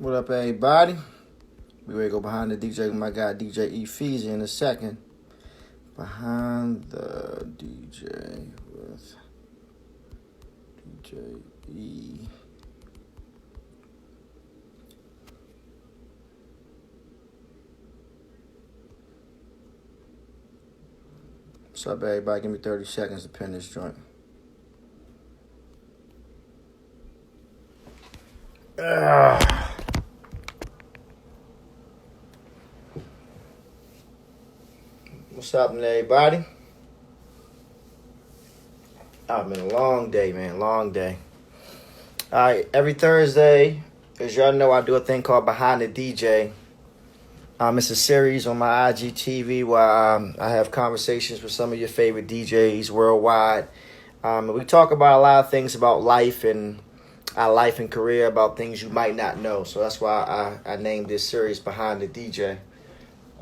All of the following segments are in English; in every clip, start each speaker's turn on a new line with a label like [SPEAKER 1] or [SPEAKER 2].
[SPEAKER 1] What up, everybody? We ready to go behind the DJ with my guy DJ E Feezy in a second. Behind the DJ with DJ E. What's up, everybody? Give me 30 seconds to pin this joint. What's happening, everybody? It's been a long day, man. Long day. All right, every Thursday, as y'all know, I do a thing called Behind the DJ. It's a series on my IGTV where I have conversations with some of your favorite DJs worldwide. And we talk about a lot of things about life and our life and career, about things you might not know. So that's why I named this series Behind the DJ.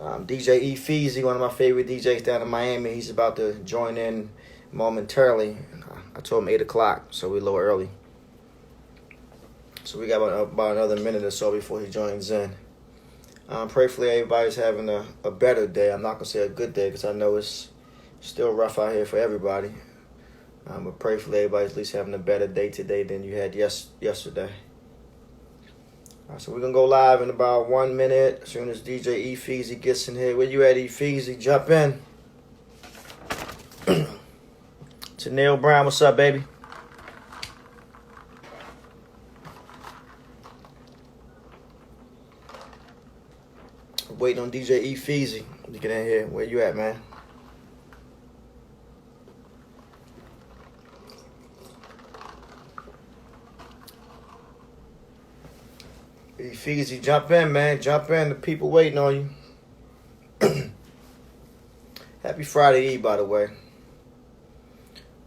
[SPEAKER 1] DJ E Feezy, one of my favorite DJs down in Miami, he's about to join in momentarily. I told him 8 o'clock, so we're a little early. So we got about another minute or so before he joins in. Prayerfully, everybody's having a better day. I'm not going to say a good day because I know it's still rough out here for everybody. But prayerfully, everybody's at least having a better day today than you had yesterday. So we're going to go live in about 1 minute. As soon as DJ E Feezy gets in here. Where you at, E Feezy? Jump in. Neil Brown, what's up, baby? Waiting on DJ E Feezy to get in here. Where you at, man? E Feezy, jump in, man. Jump in. The people waiting on you. Happy Friday Eve, by the way.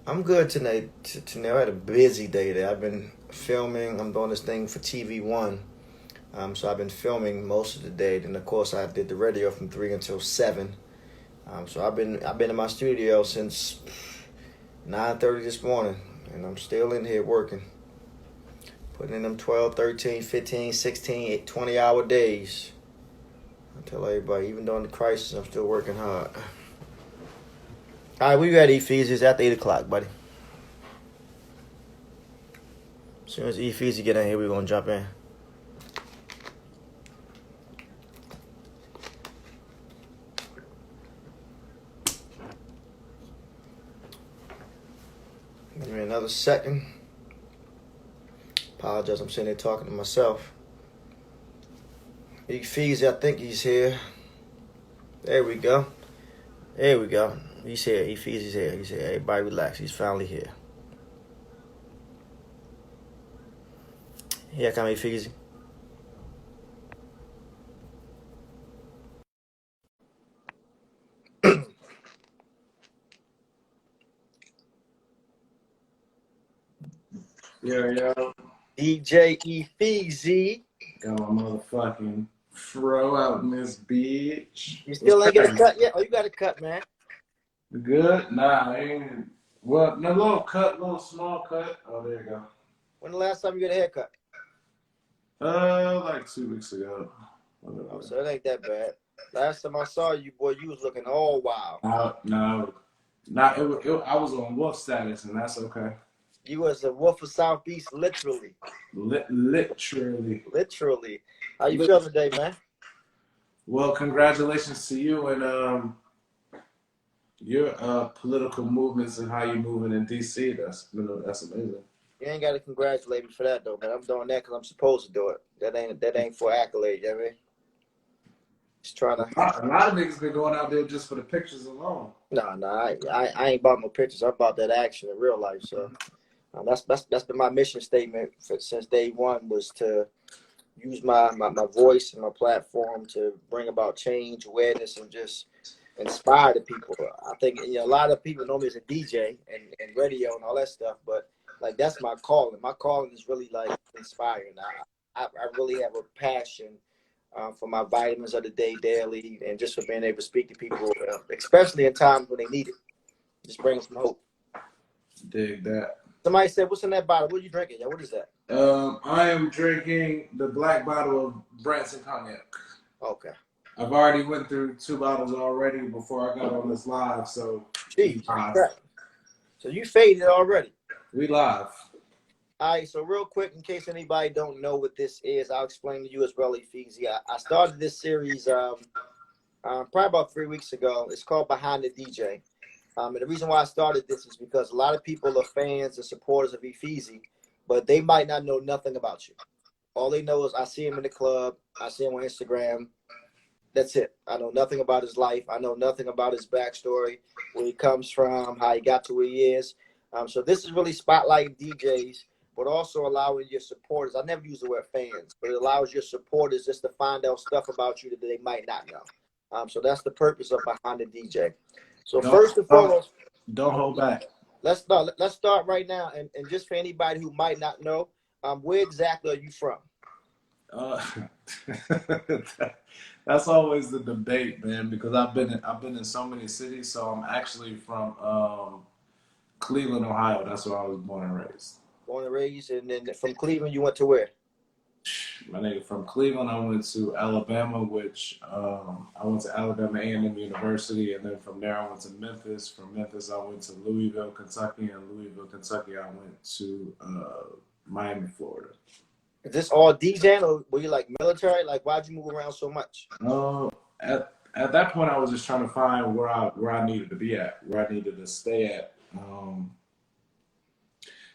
[SPEAKER 1] I'm good tonight. I had a busy day there. I've been filming. I'm doing this thing for TV One. So I've been filming most of the day. Then of course I did the radio from 3 until 7. So I've been in my studio since 9:30 this morning, and I'm still in here working. Putting in them 12, 13, 15, 16, 20-hour days. I tell everybody, even during the crisis, I'm still working hard. All right, we ready, Feezy. It's after 8 o'clock, buddy. As soon as E Feezy get in here, we're going to jump in. Give me another second. Apologize, I'm sitting there talking to myself. E Feezy, I think he's here. There we go. There we go. He's here. E Feezy's here. He's here. Everybody relax. He's finally here. Here come E Feezy.
[SPEAKER 2] Yo.
[SPEAKER 1] DJ E Feezy.
[SPEAKER 2] Got my motherfucking fro out in this bitch.
[SPEAKER 1] You still ain't got a cut yet? Oh, you got a cut, man.
[SPEAKER 2] Good? Nah, I ain't. Well, no, little small cut. Oh, there you go.
[SPEAKER 1] When the last time you got a haircut?
[SPEAKER 2] Like 2 weeks ago.
[SPEAKER 1] Oh, so it ain't that bad. Last time I saw you, boy, you was looking all wild.
[SPEAKER 2] No. I was on wolf status, and that's okay.
[SPEAKER 1] You was a wolf of Southeast, literally.
[SPEAKER 2] Literally.
[SPEAKER 1] How you feeling today, man?
[SPEAKER 2] Well, congratulations to you and your political movements and how you're moving in D.C. That's amazing.
[SPEAKER 1] You ain't got to congratulate me for that, though, man. I'm doing that because I'm supposed to do it. That ain't for accolade, you know what I mean? Just trying to.
[SPEAKER 2] A lot of niggas been going out there just for the pictures alone.
[SPEAKER 1] No, I ain't about no pictures. I'm about that action in real life. So that's been my mission statement since day one, was to use my voice and my platform to bring about change, awareness, and just inspire the people. I think a lot of people know me as a DJ and radio and all that stuff, but like that's my calling. My calling is really like inspiring. I really have a passion for my vitamins of the day daily, and just for being able to speak to people, especially in times when they need it. Just bring some hope.
[SPEAKER 2] Dig that.
[SPEAKER 1] Somebody said, "What's in that bottle? What are you drinking? Yo, what is that?"
[SPEAKER 2] I am drinking the black bottle of Branson cognac.
[SPEAKER 1] Okay.
[SPEAKER 2] I've already went through 2 bottles already before I got on this live, so we
[SPEAKER 1] Jeez.
[SPEAKER 2] live.
[SPEAKER 1] Crap. So you faded already.
[SPEAKER 2] We live.
[SPEAKER 1] All right, so real quick, in case anybody don't know what this is, I'll explain to you as well, E Feezy. I started this series probably about 3 weeks ago. It's called Behind the DJ. And the reason why I started this is because a lot of people are fans and supporters of E Feezy, but they might not know nothing about you. All they know is I see him in the club, I see him on Instagram. That's it. I know nothing about his life. I know nothing about his backstory, where he comes from, how he got to where he is. So this is really spotlighting DJs, but also allowing your supporters. I never use the word fans, but it allows your supporters just to find out stuff about you that they might not know. So that's the purpose of Behind the DJ. So
[SPEAKER 2] Don't
[SPEAKER 1] first and
[SPEAKER 2] don't,
[SPEAKER 1] foremost,
[SPEAKER 2] don't hold back.
[SPEAKER 1] let's start. Let's start right now, and just for anybody who might not know, where exactly are you from?
[SPEAKER 2] Uh, that's always the debate, man. Because I've been in so many cities. So I'm actually from Cleveland, Ohio. That's where I was born and raised.
[SPEAKER 1] Born and raised, and then from Cleveland, you went to where?
[SPEAKER 2] My nigga, from Cleveland, I went to Alabama, which I went to Alabama A&M University, and then from there I went to Memphis. From Memphis, I went to Louisville, Kentucky, and Louisville, Kentucky, I went to Miami, Florida.
[SPEAKER 1] Is this all DJing, or were you like military? Like, why'd you move around so much?
[SPEAKER 2] Uh, at that point, I was just trying to find where I needed to be at, where I needed to stay at.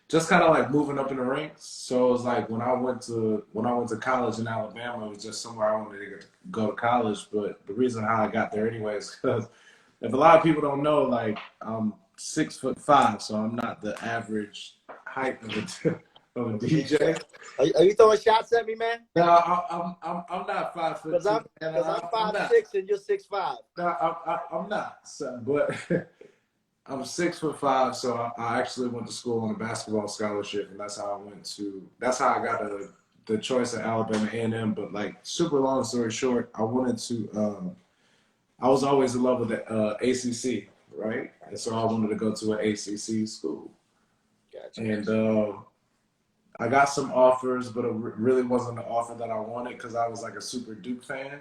[SPEAKER 2] Just kind of like moving up in the ranks. So it was like when I went to college in Alabama, it was just somewhere I wanted to go to college. But the reason how I got there anyway is because if a lot of people don't know, like I'm 6'5", so I'm not the average height of a DJ.
[SPEAKER 1] Are you throwing shots at me, man?
[SPEAKER 2] No, I'm not 5'2",
[SPEAKER 1] Because I'm 5'6" and you're 6'5".
[SPEAKER 2] No, I'm not. So, but I'm 6'5", so I actually went to school on a basketball scholarship, and that's how I went to. That's how I got the choice at Alabama A&M. But like, super long story short, I wanted to. I was always in love with the ACC, right? And so I wanted to go to an ACC school.
[SPEAKER 1] Gotcha.
[SPEAKER 2] And I got some offers, but it really wasn't the offer that I wanted because I was like a super Duke fan.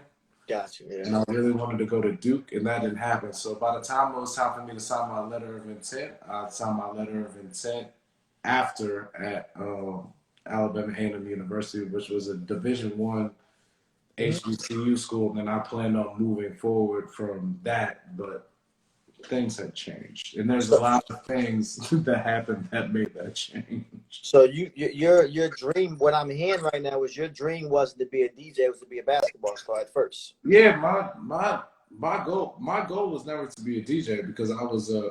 [SPEAKER 1] Gotcha.
[SPEAKER 2] And
[SPEAKER 1] Yeah.
[SPEAKER 2] I really wanted to go to Duke, and that didn't happen. So by the time it was time for me to sign my letter of intent, I signed my letter of intent after at Alabama A&M University, which was a Division I HBCU school. And then I planned on moving forward from that, but things had changed, and there's a
[SPEAKER 1] So,
[SPEAKER 2] lot of things that happened that made that change.
[SPEAKER 1] so your dream, what I'm hearing right now is your dream wasn't to be a DJ, it was to be a basketball star at first.
[SPEAKER 2] Yeah, my goal was never to be a DJ because I was a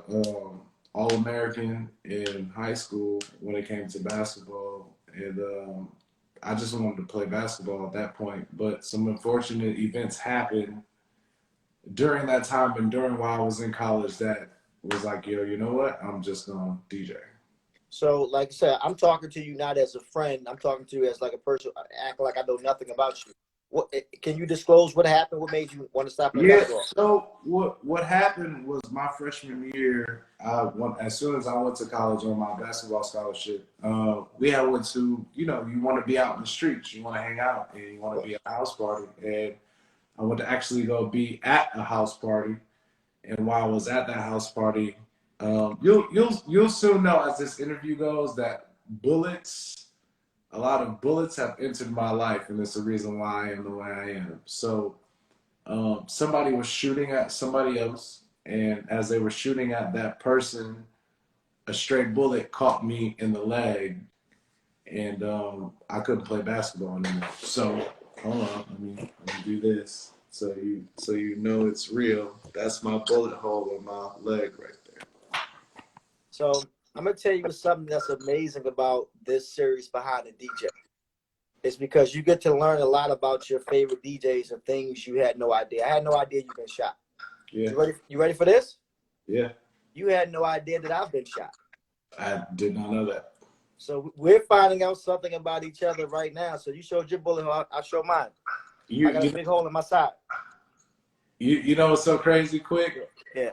[SPEAKER 2] All American in high school when it came to basketball, and I just wanted to play basketball at that point. But some unfortunate events happened during that time and during while I was in college that was like, yo, you know what? I'm just gonna DJ.
[SPEAKER 1] So, like I said, I'm talking to you not as a friend. I'm talking to you as like a person, acting like I know nothing about you. What can you disclose? What happened? What made you want to stop playing
[SPEAKER 2] Yeah.
[SPEAKER 1] basketball?
[SPEAKER 2] So what happened was my freshman year. As soon as I went to college on my basketball scholarship, we had went to you want to be out in the streets, you want to hang out, and you want to be at a house party. And I went to actually go be at a house party. And while I was at that house party, you'll soon know as this interview goes that a lot of bullets have entered my life, and it's the reason why I am the way I am. So somebody was shooting at somebody else, and as they were shooting at that person, a straight bullet caught me in the leg, and I couldn't play basketball anymore. So hold on, let me do this so you know it's real. That's my bullet hole in my leg right there.
[SPEAKER 1] So I'm gonna tell you something that's amazing about this series Behind the DJ. It's because you get to learn a lot about your favorite DJs and things you had no idea. I had no idea you've been shot.
[SPEAKER 2] Yeah,
[SPEAKER 1] You ready for this?
[SPEAKER 2] yeah.
[SPEAKER 1] You had no idea that I've been shot.
[SPEAKER 2] I did not know that.
[SPEAKER 1] So we're finding out something about each other right now. So you showed your bullet hole, I showed mine. I got a big hole in my side.
[SPEAKER 2] You know what's so crazy, Quick?
[SPEAKER 1] Yeah.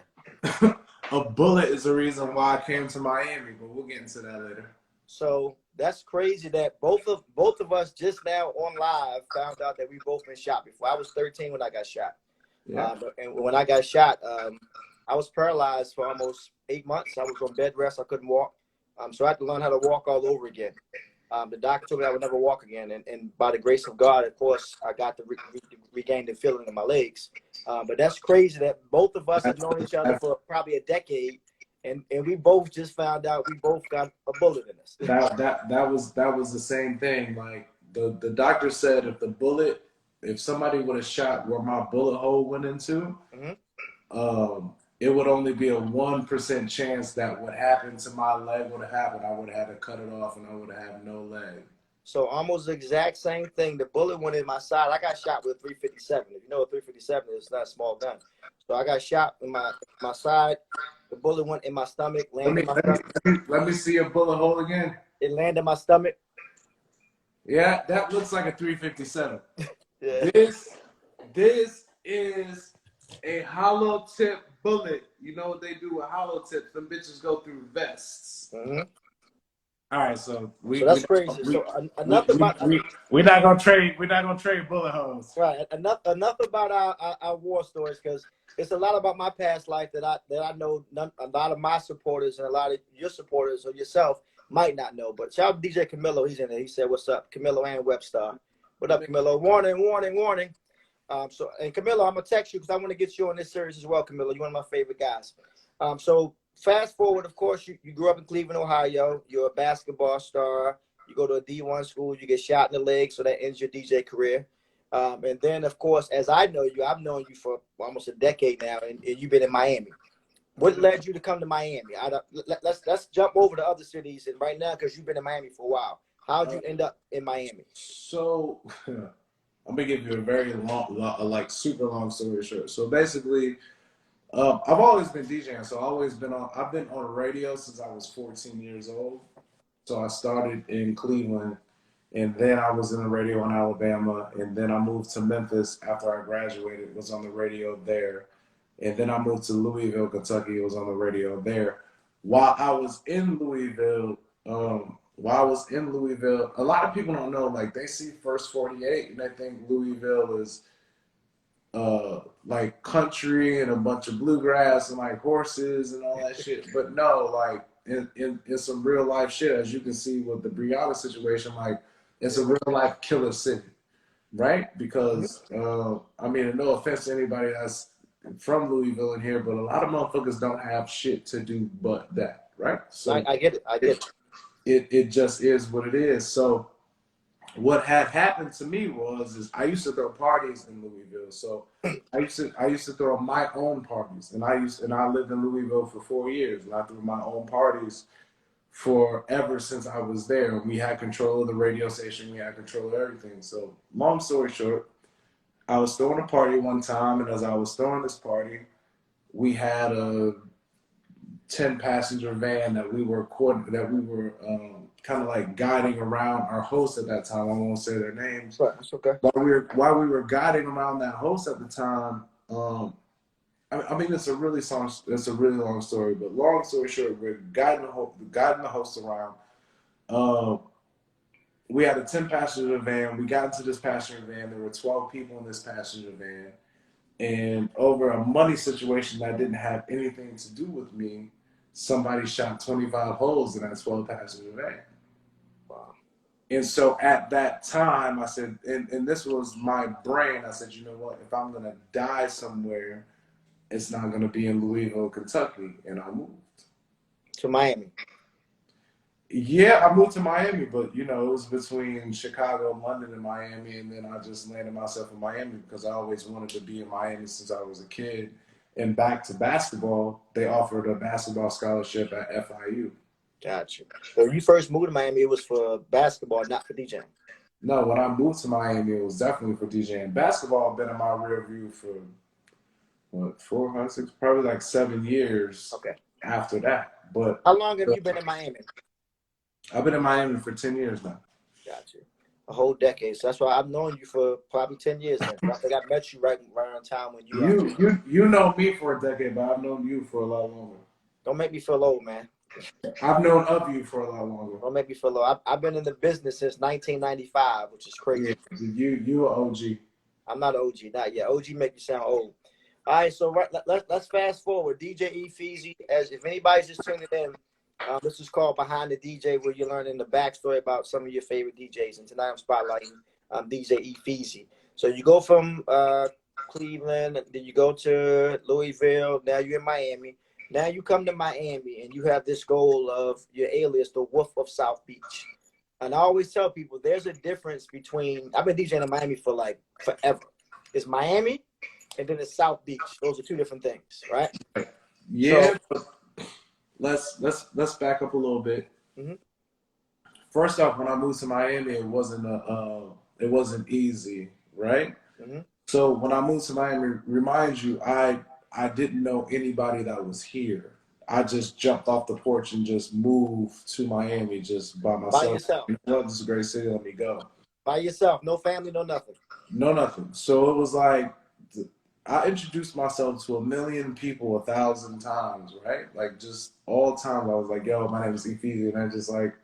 [SPEAKER 2] A bullet is the reason why I came to Miami, but we'll get into that later.
[SPEAKER 1] So That's crazy that both of us just now on live found out that we both been shot before. I was 13 when I got shot.
[SPEAKER 2] Yeah.
[SPEAKER 1] And when I got shot, I was paralyzed for almost 8 months. I was on bed rest. I couldn't walk. So I had to learn how to walk all over again. The doctor told me I would never walk again. And by the grace of God, of course, I got to regain the feeling in my legs. But that's crazy that both of us have known each other for probably a decade. And we both just found out we both got a bullet in us.
[SPEAKER 2] That was the same thing. Like the doctor said, if somebody would have shot where my bullet hole went into, it would only be a 1% chance that what happened to my leg would have happened. I would have had to cut it off, and I would have had no leg.
[SPEAKER 1] So almost the exact same thing. The bullet went in my side. I got shot with a 357. If you know what 357 is, it's not a small gun. So I got shot in my side. The bullet went in my stomach, landed in my stomach.
[SPEAKER 2] Let me see your bullet hole again.
[SPEAKER 1] It landed in my stomach.
[SPEAKER 2] Yeah, that looks like a 357.
[SPEAKER 1] Yeah.
[SPEAKER 2] This is a hollow tip bullet. You know what they do with hollow tips? Them bitches go through vests. All right, so
[SPEAKER 1] that's crazy.
[SPEAKER 2] We're not gonna trade bullet holes.
[SPEAKER 1] Right. Enough about our war stories, because it's a lot about my past life that I know a lot of my supporters and a lot of your supporters or yourself might not know. But shout out to DJ Camilo. He's in there. He said, "What's up, Camilo and Webstar? What up, Camilo? Warning, warning, warning." And Camilo, I'm gonna text you because I want to get you on this series as well, Camilo. You're one of my favorite guys. So fast forward, of course, you grew up in Cleveland, Ohio. You're a basketball star. You go to a D1 school. You get shot in the leg, so that ends your DJ career. And then, of course, as I know you, I've known you for almost a decade now, and you've been in Miami. What led you to come to Miami? Let's jump over to other cities, and right now, because you've been in Miami for a while. How'd you end up in Miami?
[SPEAKER 2] So I'm gonna give you a very long, like super long story short. So basically, I've always been DJing. So I've been on radio since I was 14 years old. So I started in Cleveland, and then I was in the radio in Alabama, and then I moved to Memphis after I graduated, was on the radio there. And then I moved to Louisville, Kentucky, was on the radio there. While I was in Louisville, a lot of people don't know, like they see First 48 and they think Louisville is like country and a bunch of bluegrass and like horses and all that shit. But no, like in some real life shit, as you can see with the Brianna situation, like it's a real life killer city, right? Because I mean, no offense to anybody that's from Louisville in here, but a lot of motherfuckers don't have shit to do but that, right? So
[SPEAKER 1] I get it.
[SPEAKER 2] It just is what it is. So what had happened to me is I used to throw parties in Louisville. So I used to throw my own parties, and I lived in Louisville for 4 years, and I threw my own parties forever since I was there. We had control of the radio station, we had control of everything. So long story short, I was throwing a party one time, and as I was throwing this party, we had a 10-passenger van that we were kind of like guiding around our host at that time. I won't say their names.
[SPEAKER 1] Right, that's okay.
[SPEAKER 2] While we were guiding around that host at the time, I mean it's a really long story, but long story short, we're guiding the host around. We had a 10-passenger van. We got into this passenger van. There were 12 people in this passenger van. And over a money situation that didn't have anything to do with me, somebody shot 25 holes in that 12-passenger van.
[SPEAKER 1] Wow.
[SPEAKER 2] And so at that time, I said, and this was my brain, I said, you know what? If I'm going to die somewhere, it's not going to be in Louisville, Kentucky. And I moved.
[SPEAKER 1] To Miami.
[SPEAKER 2] Yeah, I moved to Miami, but you know, it was between Chicago, London, and Miami, and then I just landed myself in Miami because I always wanted to be in Miami since I was a kid. And back to basketball, they offered a basketball scholarship at FIU.
[SPEAKER 1] Gotcha. So when you first moved to Miami, it was for basketball, not for DJing.
[SPEAKER 2] No, when I moved to Miami, it was definitely for DJing. Basketball had been in my rear view for what, 4 months, probably like 7 years.
[SPEAKER 1] Okay.
[SPEAKER 2] After that, but
[SPEAKER 1] how long have you been in Miami?
[SPEAKER 2] I've been in Miami for 10 years now.
[SPEAKER 1] Gotcha. A whole decade. So that's why I've known you for probably 10 years now. I think I met you right around time when
[SPEAKER 2] you know me for a decade, but I've known you for a lot longer.
[SPEAKER 1] Don't make me feel old, man.
[SPEAKER 2] I've known of you for a lot longer.
[SPEAKER 1] Don't make me feel low. I've been in the business since 1995, which is crazy.
[SPEAKER 2] Yeah, you are OG.
[SPEAKER 1] I'm not OG, not yet. OG make you sound old. All right, so let's fast forward. DJ E Feezy, as if anybody's just tuning in, this is called Behind the DJ, where you're learning the backstory about some of your favorite DJs. And tonight I'm spotlighting DJ E Feezy. So you go from Cleveland, then you go to Louisville. Now you're in Miami. Now you come to Miami, and you have this goal of your alias, the Wolf of South Beach. And I always tell people there's a difference between, I've been DJing in Miami for like forever. It's Miami and then it's South Beach. Those are two different things, right?
[SPEAKER 2] Yeah, so, but let's back up a little bit.
[SPEAKER 1] Mm-hmm.
[SPEAKER 2] First off, when I moved to Miami, it wasn't easy, right?
[SPEAKER 1] Mm-hmm.
[SPEAKER 2] So when I moved to Miami, remind you, I didn't know anybody that was here. I just jumped off the porch and just moved to Miami just by myself.
[SPEAKER 1] By yourself.
[SPEAKER 2] You know, this is a great city. Let me go.
[SPEAKER 1] By yourself. No family, no nothing.
[SPEAKER 2] No nothing. So it was like I introduced myself to a million people 1,000 times, right? Like just all time. I was like, "Yo, my name is E Feezy," and I just like,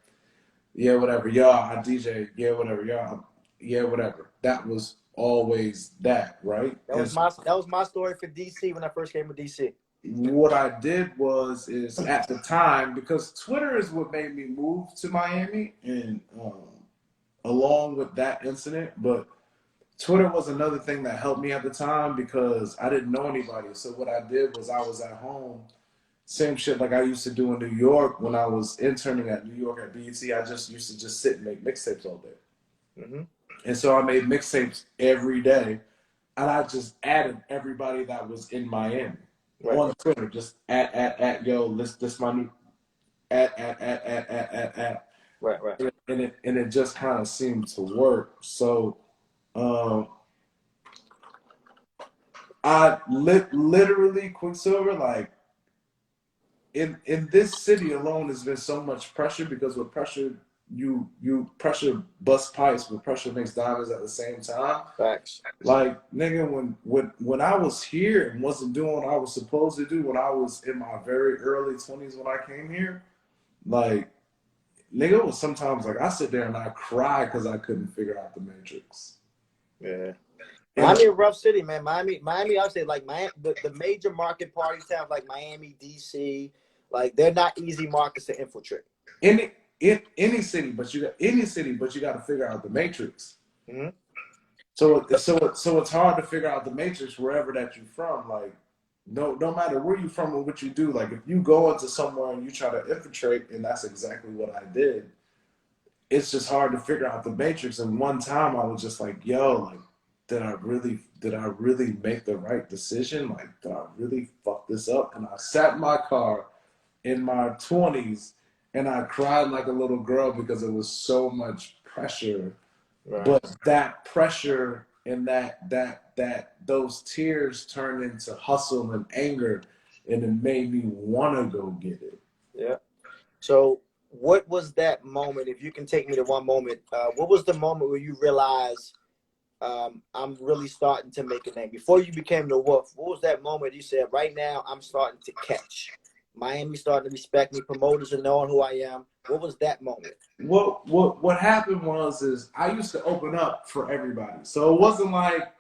[SPEAKER 2] "Yeah, whatever." Yo, I DJ. Yeah, whatever. Yo, yeah, whatever. That was always that, right?
[SPEAKER 1] That was my story for DC when I first came to DC.
[SPEAKER 2] What I did is at the time, because Twitter is what made me move to Miami, and along with that incident, but Twitter was another thing that helped me at the time because I didn't know anybody. So what I did was I was at home, same shit like I used to do in New York when I was interning at New York at BET. I just used to just sit and make mixtapes all day. Mm-hmm. And so I made mixtapes every day, and I just added everybody that was in Miami. Right. On Twitter, just at yo, this my new at. Right. And it just kind of seemed to work. So I literally QuickSilvas, like in this city alone has been so much pressure because with pressure you pressure bust pipes, with pressure makes diamonds at the same time.
[SPEAKER 1] Facts.
[SPEAKER 2] Like nigga, when I was here and wasn't doing what I was supposed to do when I was in my very early 20s when I came here, like nigga, it was sometimes like I sit there and I cry because I couldn't figure out the matrix.
[SPEAKER 1] Yeah. Miami a rough city, man. Miami, I would say like Miami, the major market party towns like Miami, DC, like they're not easy markets to infiltrate.
[SPEAKER 2] Any city, but you got to figure out the matrix. Mm-hmm. So it's hard to figure out the matrix wherever that you're from. Like, no matter where you're from or what you do. Like, if you go into somewhere and you try to infiltrate, and that's exactly what I did. It's just hard to figure out the matrix. And one time I was just like, yo, like, did I really make the right decision? Like, did I really fuck this up? And I sat in my car in my 20s and I cried like a little girl because it was so much pressure. Right. But that pressure and those tears turned into hustle and anger, and it made me want to go get it.
[SPEAKER 1] Yeah. So what was that moment? If you can take me to one moment, what was the moment where you realized I'm really starting to make a name? Before you became the Wolf, what was that moment you said, right now I'm starting to catch? Miami starting to respect me, promoters are knowing who I am. What was that moment?
[SPEAKER 2] What happened is I used to open up for everybody. So it wasn't like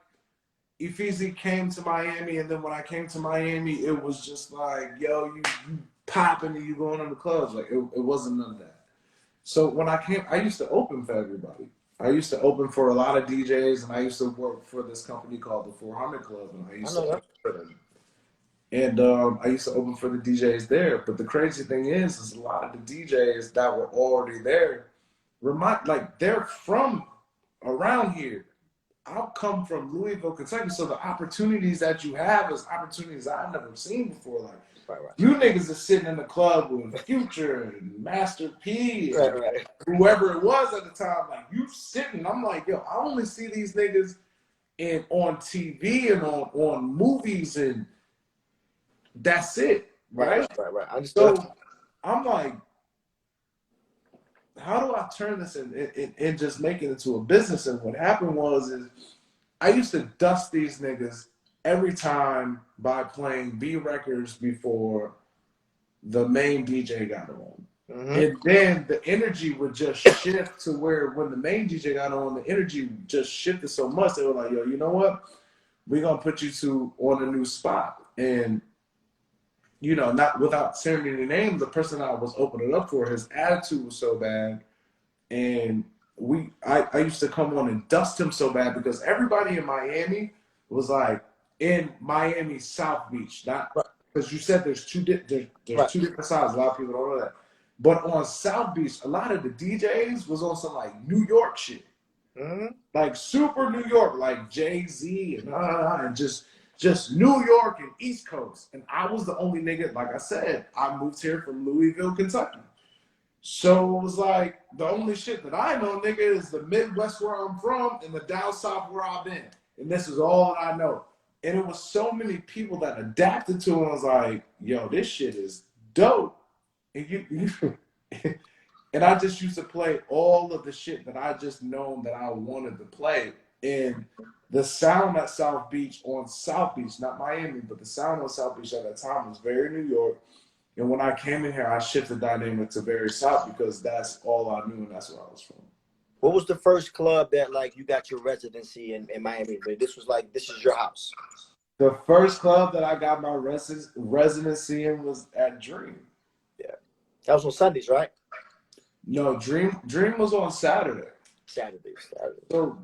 [SPEAKER 2] E Feezy came to Miami, and then when I came to Miami, it was just like, yo, you popping and you going on the clubs. Like it wasn't none of that. So when I came, I used to open for everybody. I used to open for a lot of DJs, and I used to work for this company called the 400 Club, and I used to open for them. And I used to open for the DJs there. But the crazy thing is a lot of the DJs that were already there, they're from around here. I'll come from Louisville, Kentucky, so the opportunities that you have is opportunities I've never seen before. Like, right. You niggas are sitting in the club with Future and Master P and right. Whoever it was at the time. Like, you sitting, I'm like, yo, I only see these niggas on TV and on movies, and that's it, right?
[SPEAKER 1] Right.
[SPEAKER 2] So I'm like, how do I turn this and just make it into a business? And what happened is I used to dust these niggas every time by playing B records before the main DJ got on. And then the energy would just shift to where when the main DJ got on, the energy just shifted so much. They were like, yo, you know what? We're going to put you on a new spot. And, you know, not without saying any names, the person I was opening up for, his attitude was so bad. And I used to come on and dust him so bad because everybody in Miami was like in Miami South Beach. Not because you said there's two different sides. A lot of people don't know that. But on South Beach, a lot of the DJs was on some like New York shit. Like super New York, like Jay-Z and just New York and East Coast. And I was the only nigga, like I said, I moved here from Louisville, Kentucky. So it was like the only shit that I know, nigga, is the Midwest where I'm from and the down south where I've been. And this is all that I know. And it was so many people that adapted to it. I was like, yo, this shit is dope. And and I just used to play all of the shit that I just known that I wanted to play. And the sound at South Beach on South Beach, not Miami, but the sound on South Beach at that time was very New York. And when I came in here, I shifted dynamic to very South because that's all I knew and that's where I was from.
[SPEAKER 1] What was the first club that like you got your residency in Miami? But this was like, this is your house.
[SPEAKER 2] The first club that I got my residency in was at Dream.
[SPEAKER 1] Yeah. That was on Sundays, right?
[SPEAKER 2] No, Dream was on Saturday.
[SPEAKER 1] Saturday.
[SPEAKER 2] So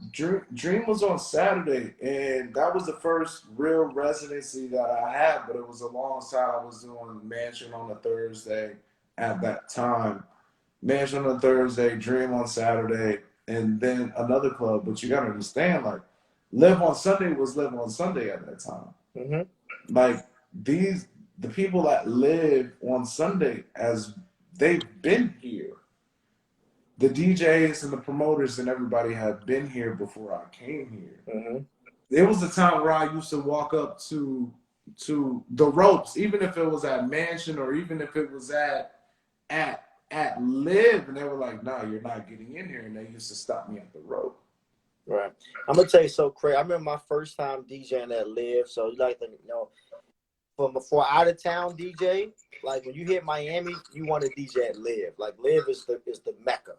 [SPEAKER 2] Dream was on Saturday, and that was the first real residency that I had, but it was alongside I was doing Mansion on a Thursday at that time. Mansion on a Thursday, Dream on Saturday, and then another club. But you gotta understand, like, Live on Sunday was Live on Sunday at that time. Like, the people that live on Sunday, as they've been here. The DJs and the promoters and everybody had been here before I came here. There was a time where I used to walk up to the ropes, even if it was at Mansion or even if it was at Live, and they were like, "No, you're not getting in here," and they used to stop me at the rope.
[SPEAKER 1] Right. I'm gonna tell you so crazy. I remember my first time DJing at Live. So you like to for out of town DJ, like when you hit Miami, you want to DJ at Live. Like Live is the Mecca.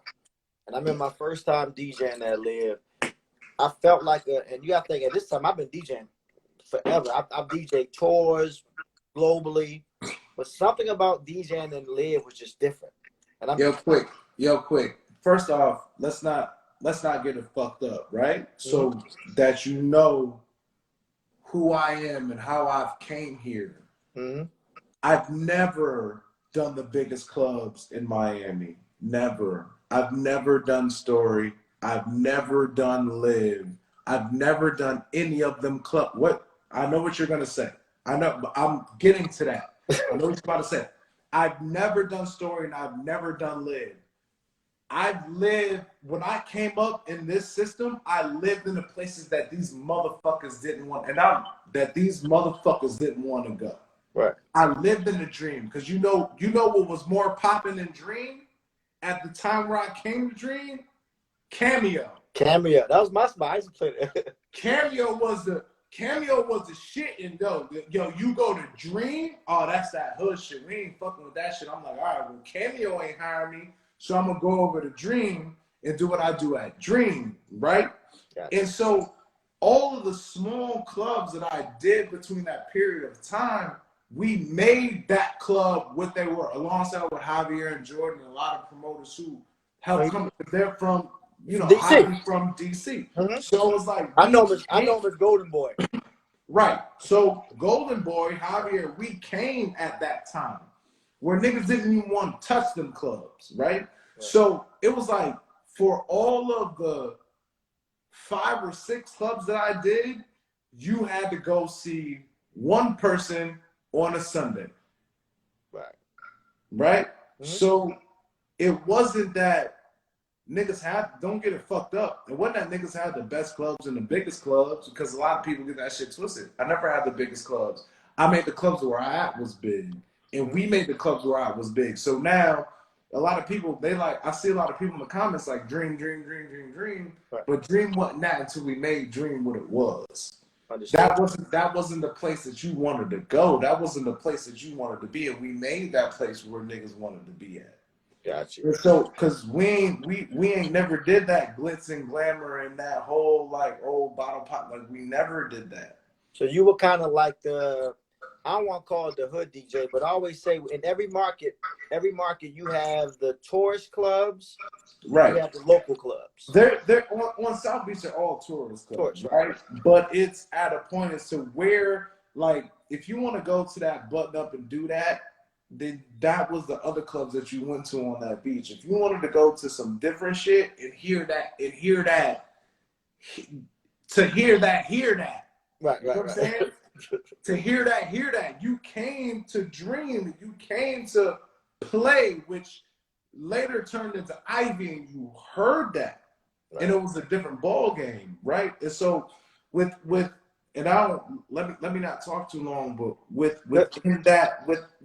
[SPEAKER 1] And I remember my first time DJing at Live. I felt like and you got to think at this time I've been DJing forever. I've DJed tours globally, but something about DJing in Live was just different. And I'm
[SPEAKER 2] quick. First off, let's not get it fucked up, right? So that you know who I am and how I've came here. I've never done the biggest clubs in Miami. Never. I've never done Story. I've never done Live. I've never done any of them club. What? I know what you're gonna say. I know, but I'm getting to that. I know what you're about to say. I've never done Story and I've never done Live. I've lived, when I came up in this system, I lived in the places that these motherfuckers didn't want, and that these motherfuckers didn't want to go.
[SPEAKER 1] Right.
[SPEAKER 2] I lived in the Dream, because you know what was more popping than Dream at the time where I came to Dream? Cameo.
[SPEAKER 1] That was my spot. I used to play that.
[SPEAKER 2] Cameo was the shit, and yo, you go to Dream, oh, that's that hood shit. We ain't fucking with that shit. I'm like, all right, well, Cameo ain't hiring me. So I'm gonna go over to Dream and do what I do at Dream, right? Gotcha. And so all of the small clubs that I did between that period of time, we made that club what they were, alongside with Javier and Jordan and a lot of promoters who helped come. They're from,
[SPEAKER 1] DC.
[SPEAKER 2] Javi from DC. So it was like
[SPEAKER 1] I know him as Golden Boy.
[SPEAKER 2] Right. So Golden Boy, Javier, we came at that time where niggas didn't even want to touch them clubs, right? So it was like, for all of the 5 or 6 clubs that I did, you had to go see one person on a Sunday. Right? So it wasn't that niggas don't get it fucked up. It wasn't that niggas had the best clubs and the biggest clubs, because a lot of people get that shit twisted. I never had the biggest clubs. I made the clubs where I at was big. And we made the clubs where I was big. So now, a lot of people, I see a lot of people in the comments like Dream.
[SPEAKER 1] Right.
[SPEAKER 2] But Dream wasn't that until we made Dream what it was.
[SPEAKER 1] Understood.
[SPEAKER 2] That wasn't the place that you wanted to go. That wasn't the place that you wanted to be, and we made that place where niggas wanted to be at.
[SPEAKER 1] Gotcha.
[SPEAKER 2] And so, cause we ain't never did that glitz and glamour and that whole like old bottle pop. Like we never did that.
[SPEAKER 1] So you were kind of like the, I don't want to call it the hood DJ, but I always say in every market you have the tourist clubs,
[SPEAKER 2] Right.
[SPEAKER 1] you have the local clubs.
[SPEAKER 2] They're on South Beach. They're all tourist clubs, right? But it's at a point as to where, like, if you want to go to that button up and do that, then that was the other clubs that you went to on that beach. If you wanted to go to some different shit and hear that, to hear that.
[SPEAKER 1] Right,
[SPEAKER 2] you know what I'm saying? To hear that. You came to dream. You came to play, which later turned into Ivy, and you heard that. Right. And it was a different ball game, right? And so with and I don't let me not talk too long, but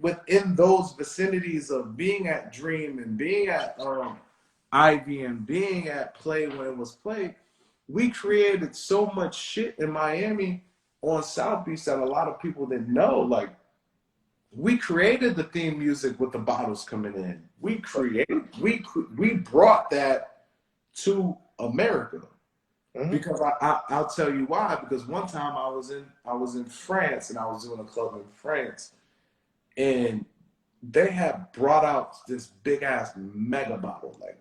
[SPEAKER 2] within those vicinities of being at Dream and being at Ivy and being at Play when it was Play, we created so much shit in Miami on South Beach that a lot of people didn't know. Like, we created the theme music with the bottles coming in. We brought that to America. Mm-hmm. Because I'll tell you why. Because one time I was in France and I was doing a club in France, and they had brought out this big ass mega bottle, like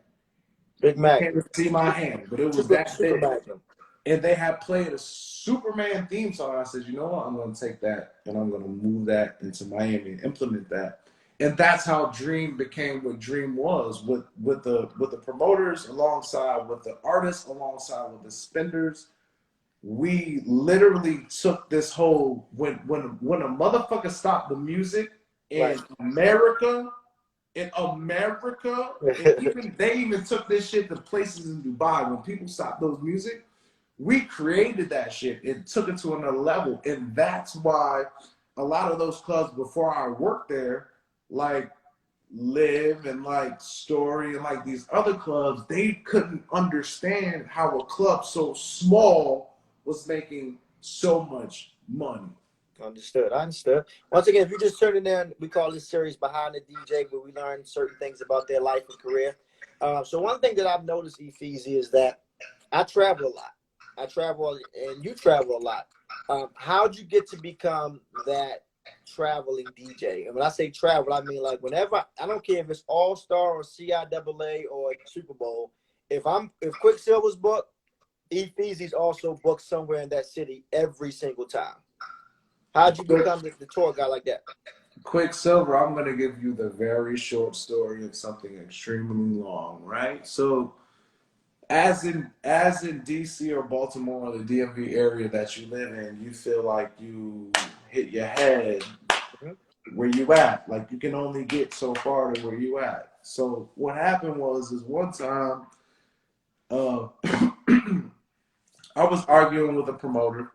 [SPEAKER 1] big magnum.
[SPEAKER 2] You can't see my hand, but it was
[SPEAKER 1] super,
[SPEAKER 2] that
[SPEAKER 1] super
[SPEAKER 2] big.
[SPEAKER 1] Magnum.
[SPEAKER 2] And they had played a Superman theme song. I said, you know what? I'm going to take that and I'm going to move that into Miami and implement that. And that's how Dream became what Dream was, with the promoters alongside with the artists alongside with the spenders. We literally took this whole when a motherfucker stopped the music in America. In America, and they even took this shit to places in Dubai. When people stopped those music, we created that shit and took it to another level. And that's why a lot of those clubs before I worked there, like Live and like Story and like these other clubs, they couldn't understand how a club so small was making so much money.
[SPEAKER 1] Understood. I understood. Once again, if you just turning in, we call this series Behind the DJ, where we learn certain things about their life and career. So one thing that I've noticed, E Feezy, is that I travel a lot. I travel, and you travel a lot. How'd you get to become that traveling DJ? And when I say travel, I mean like whenever, I don't care if it's All Star or CIAA or Super Bowl. If QuickSilvas booked, E Feezy's also booked somewhere in that city every single time. How'd you become the tour guy like that?
[SPEAKER 2] QuickSilvas, I'm going to give you the very short story of something extremely long, right? So, as in DC or Baltimore or the DMV area that you live in, you feel like you hit your head where you at. Like, you can only get so far to where you at. So, what happened was one time, I was arguing with a promoter.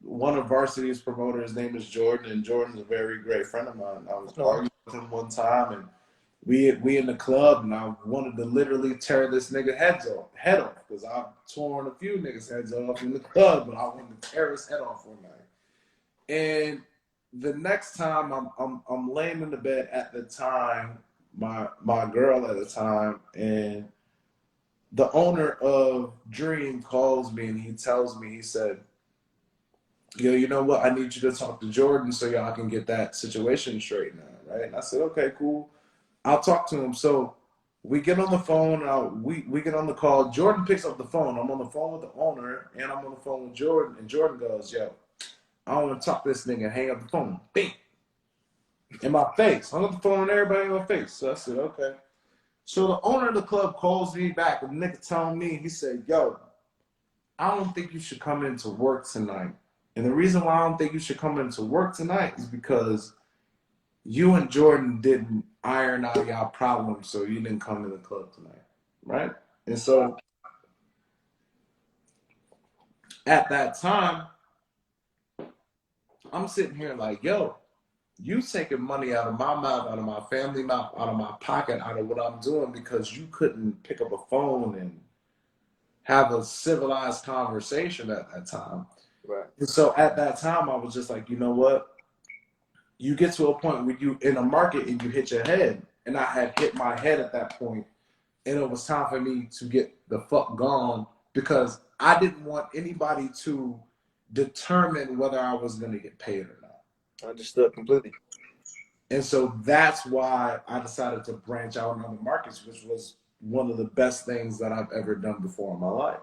[SPEAKER 2] One of Varsity's promoters, his name is Jordan, and Jordan's a very great friend of mine. I was arguing with him one time, and we in the club, and I wanted to literally tear this nigga head off, because I've torn a few niggas' heads off in the club, but I wanted to tear his head off one night. And the next time I'm laying in the bed at the time, my girl at the time, and the owner of Dream calls me and he tells me, he said, yo, you know what? I need you to talk to Jordan so y'all can get that situation straightened out, right? And I said, okay, cool. I'll talk to him. So we get on the phone. We get on the call. Jordan picks up the phone. I'm on the phone with the owner, and I'm on the phone with Jordan. And Jordan goes, yo, I don't want to talk to this nigga. Hang up the phone. Bing. In my face. Hung up the phone and everybody in my face. So I said, okay. So the owner of the club calls me back. And the nigga telling me, he said, yo, I don't think you should come into work tonight. And the reason why I don't think you should come into work tonight is because you and Jordan didn't iron out y'all problems, so you didn't come to the club tonight, right? And so at that time, I'm sitting here like, yo, you taking money out of my mouth, out of my family mouth, out of my pocket, out of what I'm doing because you couldn't pick up a phone and have a civilized conversation at that time.
[SPEAKER 1] Right.
[SPEAKER 2] And so at that time, I was just like, you know what? You get to a point where you in a market and you hit your head. And I had hit my head at that point, and it was time for me to get the fuck gone because I didn't want anybody to determine whether I was going to get paid or not.
[SPEAKER 1] Understood completely.
[SPEAKER 2] And so that's why I decided to branch out in other markets, which was one of the best things that I've ever done before in my life.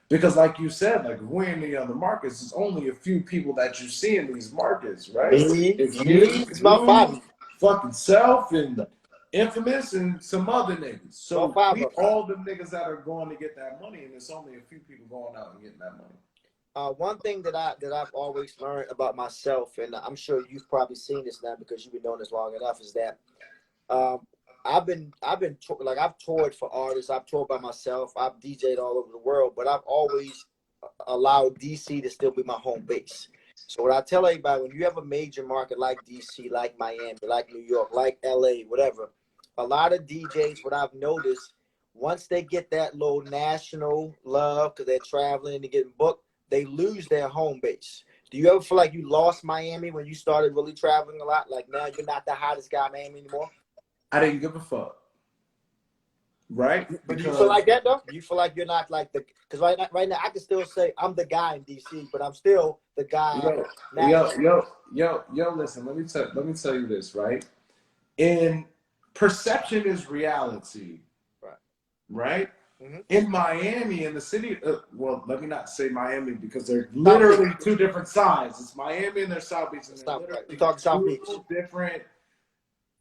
[SPEAKER 2] Because like you said, like if we're in the other markets, it's only a few people that you see in these markets, right? It's
[SPEAKER 1] It's about five.
[SPEAKER 2] fucking Self and Infamous and some other niggas. So
[SPEAKER 1] About five
[SPEAKER 2] we
[SPEAKER 1] of them.
[SPEAKER 2] all the niggas that are going to get that money, and it's only a few people going out and getting that money.
[SPEAKER 1] One thing that I've always learned about myself, and I'm sure you've probably seen this now because you've been doing this long enough, is that I've toured for artists. I've toured by myself. I've DJed all over the world, but I've always allowed DC to still be my home base. So what I tell everybody, when you have a major market like DC, like Miami, like New York, like LA, whatever, a lot of DJs, what I've noticed, once they get that little national love because they're traveling and getting booked, they lose their home base. Do you ever feel like you lost Miami when you started really traveling a lot? Like now you're not the hottest guy in Miami anymore?
[SPEAKER 2] I didn't give a fuck. Right?
[SPEAKER 1] But do you feel like that though? Do you feel like you're not like the? Because right now I can still say I'm the guy in DC, but I'm still the guy.
[SPEAKER 2] Yo. Listen, let me tell you this, right? In perception is reality, right? Mm-hmm. In Miami, in the city, well, let me not say Miami because they're literally two different sides. It's Miami and their South Beach, and they're literally
[SPEAKER 1] South Beach.
[SPEAKER 2] Different.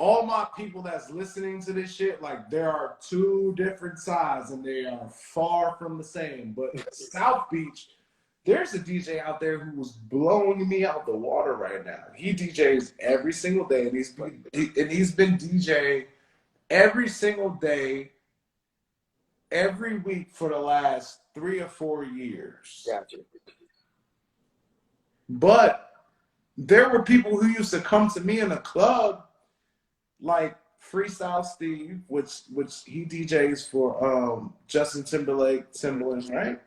[SPEAKER 2] All my people that's listening to this shit, like there are two different sides and they are far from the same. But South Beach, there's a DJ out there who was blowing me out the water right now. He DJs every single day, and he's been DJing every single day, every week for the last 3 or 4 years.
[SPEAKER 1] Gotcha.
[SPEAKER 2] But there were people who used to come to me in a club, like Freestyle Steve, which he DJs for Justin Timberlake, right?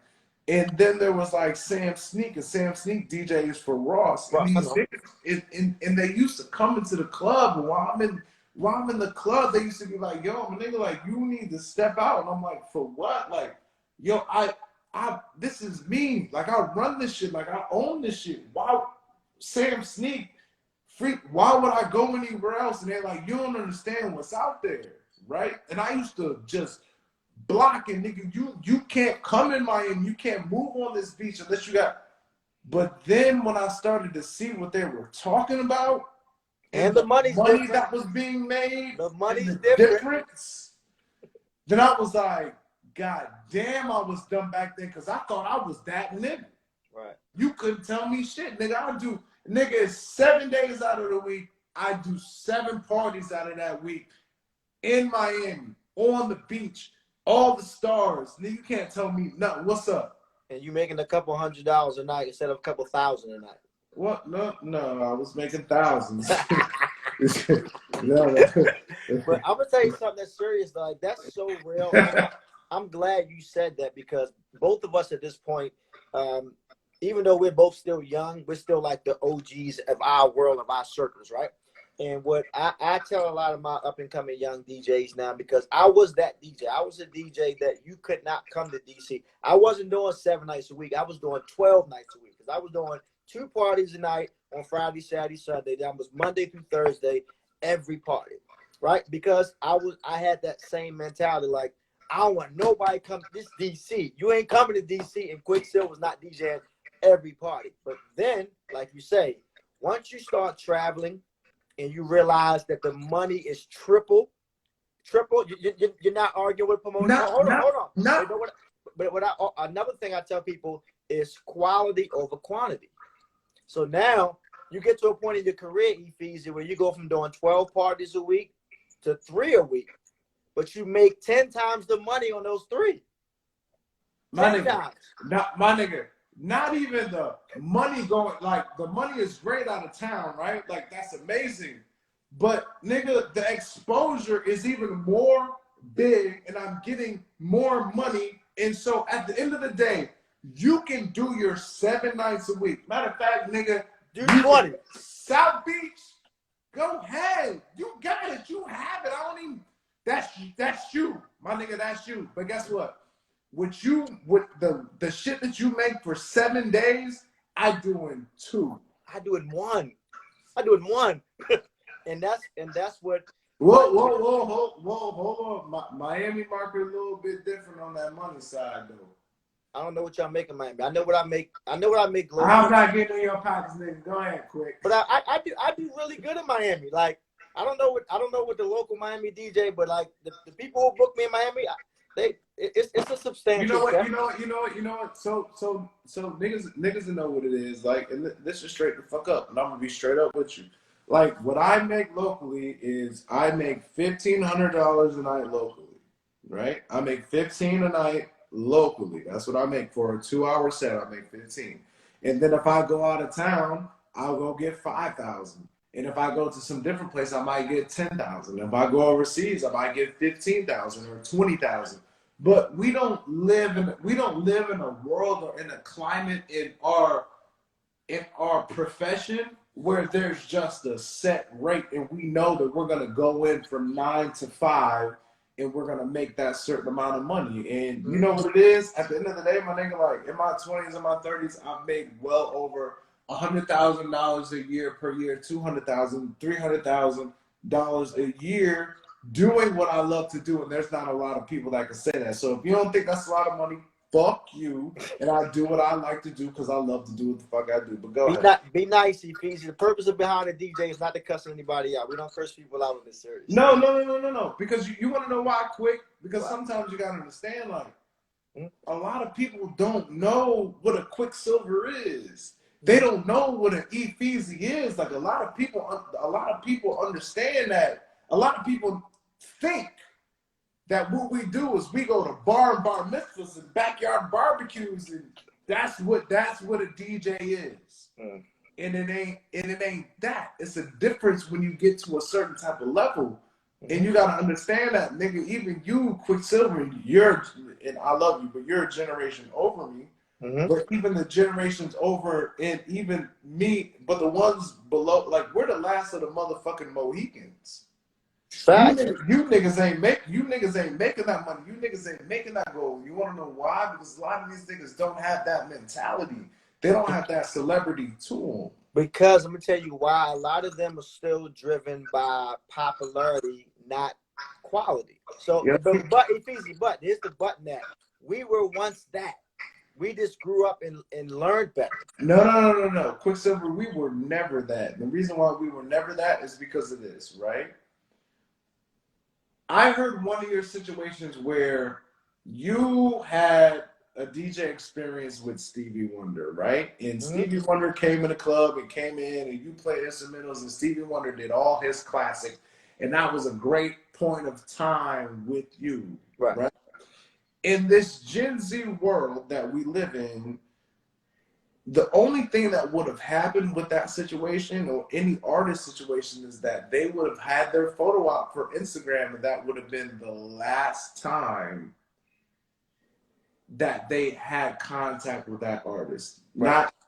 [SPEAKER 2] And then there was like Sam Sneak, and Sam Sneak DJs for Ross. And they used to come into the club, and while I'm in the club, they used to be like, yo, my nigga, like, you need to step out. And I'm like, for what? Like, yo, I this is me. Like, I run this shit. Like, I own this shit. Why Sam Sneak? Why would I go anywhere else? And they're like, you don't understand what's out there, right? And I used to just block it, nigga. You can't come in Miami. You can't move on this beach unless you got. But then when I started to see what they were talking about, and the money that was being made,
[SPEAKER 1] the money's
[SPEAKER 2] difference, then I was like, God damn, I was dumb back then because I thought I was that nigga.
[SPEAKER 1] Right.
[SPEAKER 2] You couldn't tell me shit, nigga. Nigga, it's 7 days out of the week. I do 7 parties out of that week in Miami, on the beach, all the stars. Nigga, you can't tell me nothing. What's up?
[SPEAKER 1] And you making a couple $100 a night instead of a couple thousand a night.
[SPEAKER 2] What? No, I was making thousands. No.
[SPEAKER 1] But I'm gonna tell you something that's serious. Like that's so real. I'm glad you said that because both of us at this point, even though we're both still young, we're still like the OGs of our world, of our circles, right? And what I tell a lot of my up and coming young DJs now, because I was that DJ. I was a DJ that you could not come to DC. I wasn't doing 7 nights a week. I was doing 12 nights a week because I was doing 2 parties a night on Friday, Saturday, Sunday. That was Monday through Thursday, every party, right? Because I had that same mentality, like I don't want nobody come to this DC. You ain't coming to DC, and QuickSilvas not DJing every party. But then, like you say, once you start traveling and you realize that the money is triple, you're not arguing with promoters. Hold on. Another thing I tell people is quality over quantity. So now you get to a point in your career, E Feezy, where you go from doing 12 parties a week to 3 a week, but you make 10 times the money on those 3.
[SPEAKER 2] My nigga, not even the money going, like the money is great out of town, right? Like that's amazing. But nigga, the exposure is even more big and I'm getting more money. And so at the end of the day, You can do your 7 nights a week. Matter of fact, nigga,
[SPEAKER 1] Do 20.
[SPEAKER 2] South Beach, go ahead. You got it. You have it. I don't even. That's you, my nigga. That's you. But guess what? With the shit that you make for 7 days, I do in 2.
[SPEAKER 1] I do it in 1. I do it in 1. and that's what.
[SPEAKER 2] Hold on. Miami market a little bit different on that money side though.
[SPEAKER 1] I don't know what y'all make in Miami. I know what I make. I know what I make globally.
[SPEAKER 2] I'm not getting in your pockets, nigga. Go ahead, quick.
[SPEAKER 1] But I do really good in Miami. Like I don't know what the local Miami DJ, but like the people who book me in Miami, it's a substantial.
[SPEAKER 2] You know what. So niggas know what it is. Like, and this is straight the fuck up, and I'm gonna be straight up with you. Like, what I make locally is I make $1,500 a night locally, right? I make 15 a night locally. That's what I make for a 2-hour set. I make 15, and then if I go out of town, I'll go get 5,000. And if I go to some different place, I might get 10,000. If I go overseas, I might get 15,000 or 20,000. But we don't live in a world or in a climate in our profession where there's just a set rate, and we know that we're gonna go in from 9 to 5, and we're gonna make that certain amount of money. And you know what it is? At the end of the day, my nigga, like in my 20s and my 30s, I've made well over $100,000 a year per year, $200,000, $300,000 a year doing what I love to do, and there's not a lot of people that can say that. So if you don't think that's a lot of money, fuck you. And I do what I like to do because I love to do what the fuck I do. But go ahead.
[SPEAKER 1] Be nice, E Feezy. The purpose of behind the DJ is not to cuss anybody out. We don't curse people out in this series.
[SPEAKER 2] No. Because you want to know why quick? Because sometimes you gotta understand, like, a lot of people don't know what a QuickSilvas is. They don't know what an E Feezy is. Like, a lot of people understand that. A lot of people think that what we do is we go to bar mitzvahs and backyard barbecues, and that's what a DJ is. And it ain't that. It's a difference when you get to a certain type of level. And you gotta understand that, nigga. Even you, QuickSilvas, and I love you, but you're a generation over me. But even the generations over, and even me, but the ones below, like, we're the last of the motherfucking Mohicans.
[SPEAKER 1] Facts.
[SPEAKER 2] You niggas ain't making that money. You niggas ain't making that goal. You want to know why? Because a lot of these niggas don't have that mentality. They don't have that celebrity to them.
[SPEAKER 1] Because I'm gonna tell you why. A lot of them are still driven by popularity, not quality. So, but here's the button that we were once that. We just grew up and learned better.
[SPEAKER 2] No. QuickSilvas, we were never that. The reason why we were never that is because of this, right? I heard one of your situations where you had a DJ experience with Stevie Wonder, right? And Stevie Wonder came in the club and came in and you played instrumentals, and Stevie Wonder did all his classics. And that was a great point of time with you, right? In this Gen Z world that we live in, the only thing that would have happened with that situation or any artist situation is that they would have had their photo op for Instagram, and that would have been the last time that they had contact with that artist.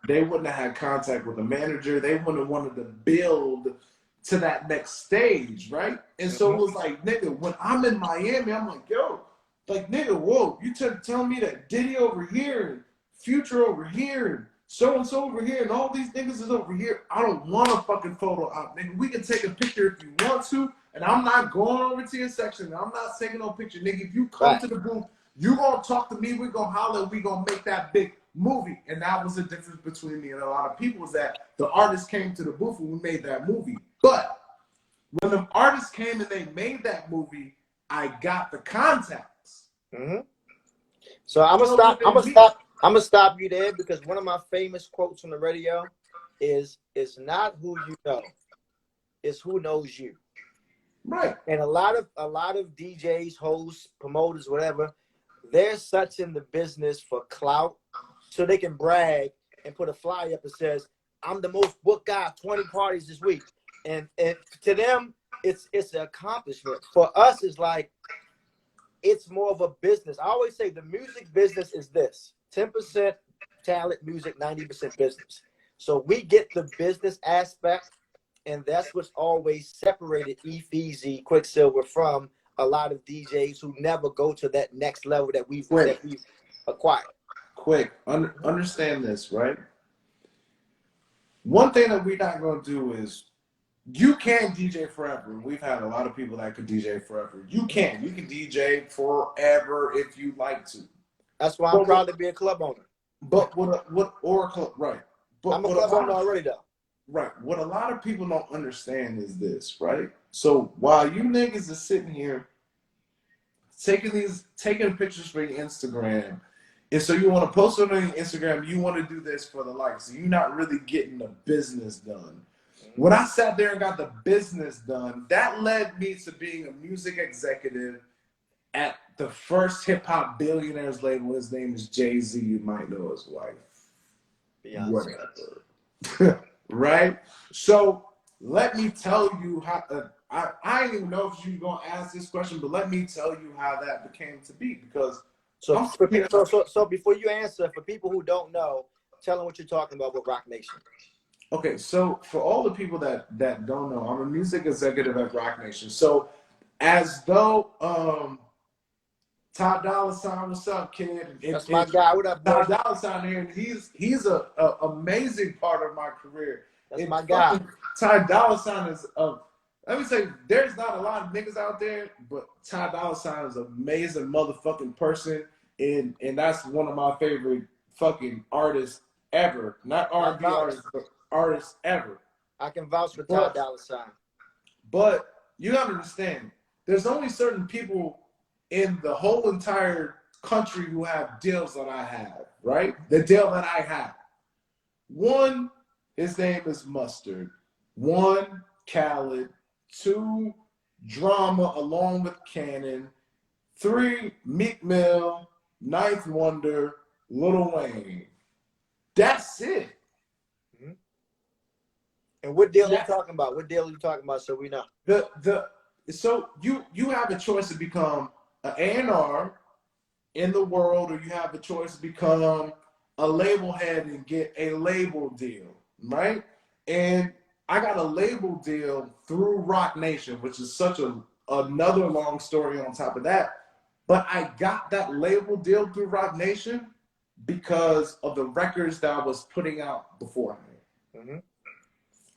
[SPEAKER 2] They wouldn't have had contact with a manager. They wouldn't have wanted to build to that next stage, right? And so it was like, nigga, when I'm in Miami, I'm like, yo, like, nigga, whoa, you telling me that Diddy over here and Future over here and so-and-so over here and all these niggas is over here. I don't want a fucking photo op, nigga. We can take a picture if you want to, and I'm not going over to your section. I'm not taking no picture, nigga. If you come to the booth, you gonna talk to me, we gonna holler, we gonna make that big movie. And that was the difference between me and a lot of people, is that the artists came to the booth and we made that movie. But when the artists came and they made that movie, I got the contacts.
[SPEAKER 1] So I'm gonna stop you there, because one of my famous quotes on the radio is not who you know, it's who knows you.
[SPEAKER 2] Right.
[SPEAKER 1] And a lot of DJs, hosts, promoters, whatever, they're such in the business for clout, so they can brag and put a flyer up that says, I'm the most booked guy, 20 parties this week. And to them, it's an accomplishment. For us, it's like, it's more of a business. I always say the music business is this: 10% talent, music, 90% business. So we get the business aspect, and that's what's always separated E Feezy, QuickSilvas from a lot of DJs who never go to that next level that we've acquired.
[SPEAKER 2] Understand this, right? One thing that we're not going to do is you can DJ forever. We've had a lot of people that could DJ forever. You can DJ forever if you like to.
[SPEAKER 1] That's why I'm proud to be a club owner.
[SPEAKER 2] But what Oracle, right? But
[SPEAKER 1] I'm a club owner already, though.
[SPEAKER 2] Right. What a lot of people don't understand is this, right? So while you niggas are sitting here taking pictures for your Instagram, and so you want to post it on your Instagram, you want to do this for the likes. So you're not really getting the business done. When I sat there and got the business done, that led me to being a music executive at the first hip hop billionaires label. His name is Jay-Z. You might know his wife.
[SPEAKER 1] Beyonce.
[SPEAKER 2] Whatever. Right? So let me tell you how. I didn't even know if you were going to ask this question, but let me tell you how that became to be. Because
[SPEAKER 1] so before you answer, for people who don't know, tell them what you're talking about with Rock Nation.
[SPEAKER 2] Okay, so for all the people that don't know, I'm a music executive at Rock Nation. So as though Ty Dolla $ign, what's up, kid?
[SPEAKER 1] That's my guy. What up,
[SPEAKER 2] Ty Dolla $ign here, and he's a amazing part of my career.
[SPEAKER 1] That's my guy.
[SPEAKER 2] Ty Dolla $ign is let me say, there's not a lot of niggas out there, but Ty Dolla $ign is an amazing motherfucking person, and that's one of my favorite fucking artists ever. Not R&B artists, but artists ever.
[SPEAKER 1] I can vouch for Ty Dolla $ign.
[SPEAKER 2] But you gotta understand, there's only certain people in the whole entire country who have deals that I have, right? The deal that I have. One, his name is Mustard. One, Khaled. Two, Drama along with Cannon. Three, Meek Mill. Ninth Wonder, Lil Wayne. That's it.
[SPEAKER 1] And what deal are you talking about? What deal are you talking about so we know?
[SPEAKER 2] So you have a choice to become an A&R in the world, or you have a choice to become a label head and get a label deal, right? And I got a label deal through Rock Nation, which is such another long story on top of that. But I got that label deal through Rock Nation because of the records that I was putting out beforehand. Mm-hmm.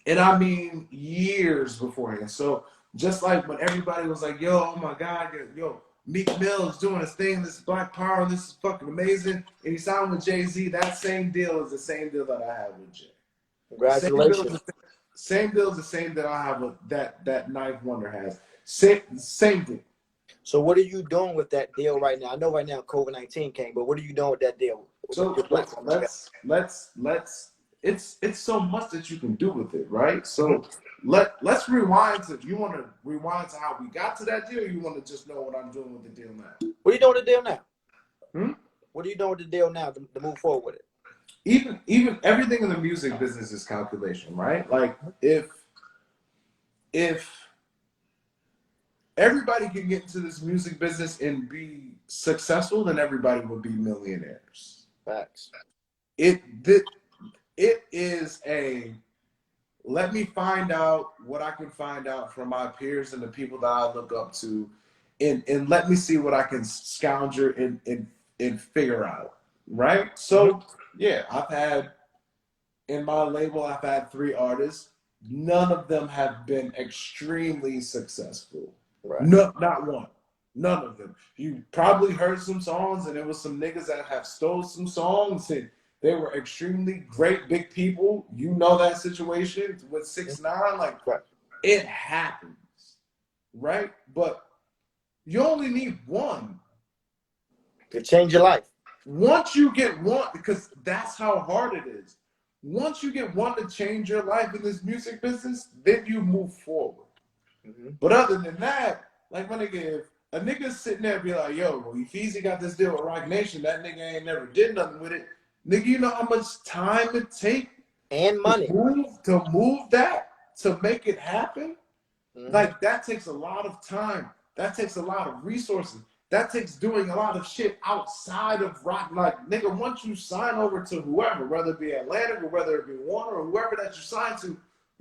[SPEAKER 2] And I mean years beforehand. So just like when everybody was like, yo, oh my God, yo, Meek Mill is doing his thing, this is Black Power, this is fucking amazing. And he signed with Jay-Z, that same deal is the same deal that I have with Jay.
[SPEAKER 1] Congratulations.
[SPEAKER 2] Same deal is the same that I have with that Ninth Wonder has. Same deal.
[SPEAKER 1] So what are you doing with that deal right now? I know right now COVID-19 came, but what are you doing with that deal?
[SPEAKER 2] So let's it's so much that you can do with it, right? So let's rewind to, you want to rewind to how we got to that deal, or you want to just know what I'm doing with the deal now?
[SPEAKER 1] What are you doing with the deal now? What are you doing with the deal now to move forward with it?
[SPEAKER 2] Even everything in the music business is calculation, right? Like if everybody can get into this music business and be successful, then everybody would be millionaires.
[SPEAKER 1] Facts.
[SPEAKER 2] It is a, let me find out what I can find out from my peers and the people that I look up to, and let me see what I can scourge and figure out, right? So yeah, in my label, I've had 3 artists. None of them have been extremely successful. Right. No, not one. None of them. You probably heard some songs, and there was some niggas that have stole some songs, and they were extremely great big people. You know that situation with 6ix9ine, like it happens, right? But you only need one
[SPEAKER 1] to change your life.
[SPEAKER 2] Once you get one, because that's how hard it is. Once you get one to change your life in this music business, then you move forward. But other than that, like my nigga, if a nigga's sitting there and be like, yo, well, if Feezy got this deal with Rock Nation, that nigga ain't never did nothing with it. Nigga, you know how much time it take
[SPEAKER 1] and money
[SPEAKER 2] to move that, to make it happen? Like that takes a lot of time. That takes a lot of resources. that takes doing a lot of shit outside of rock. Like, nigga, once you sign over to whoever, whether it be Atlantic or whether it be Warner or whoever that you sign to,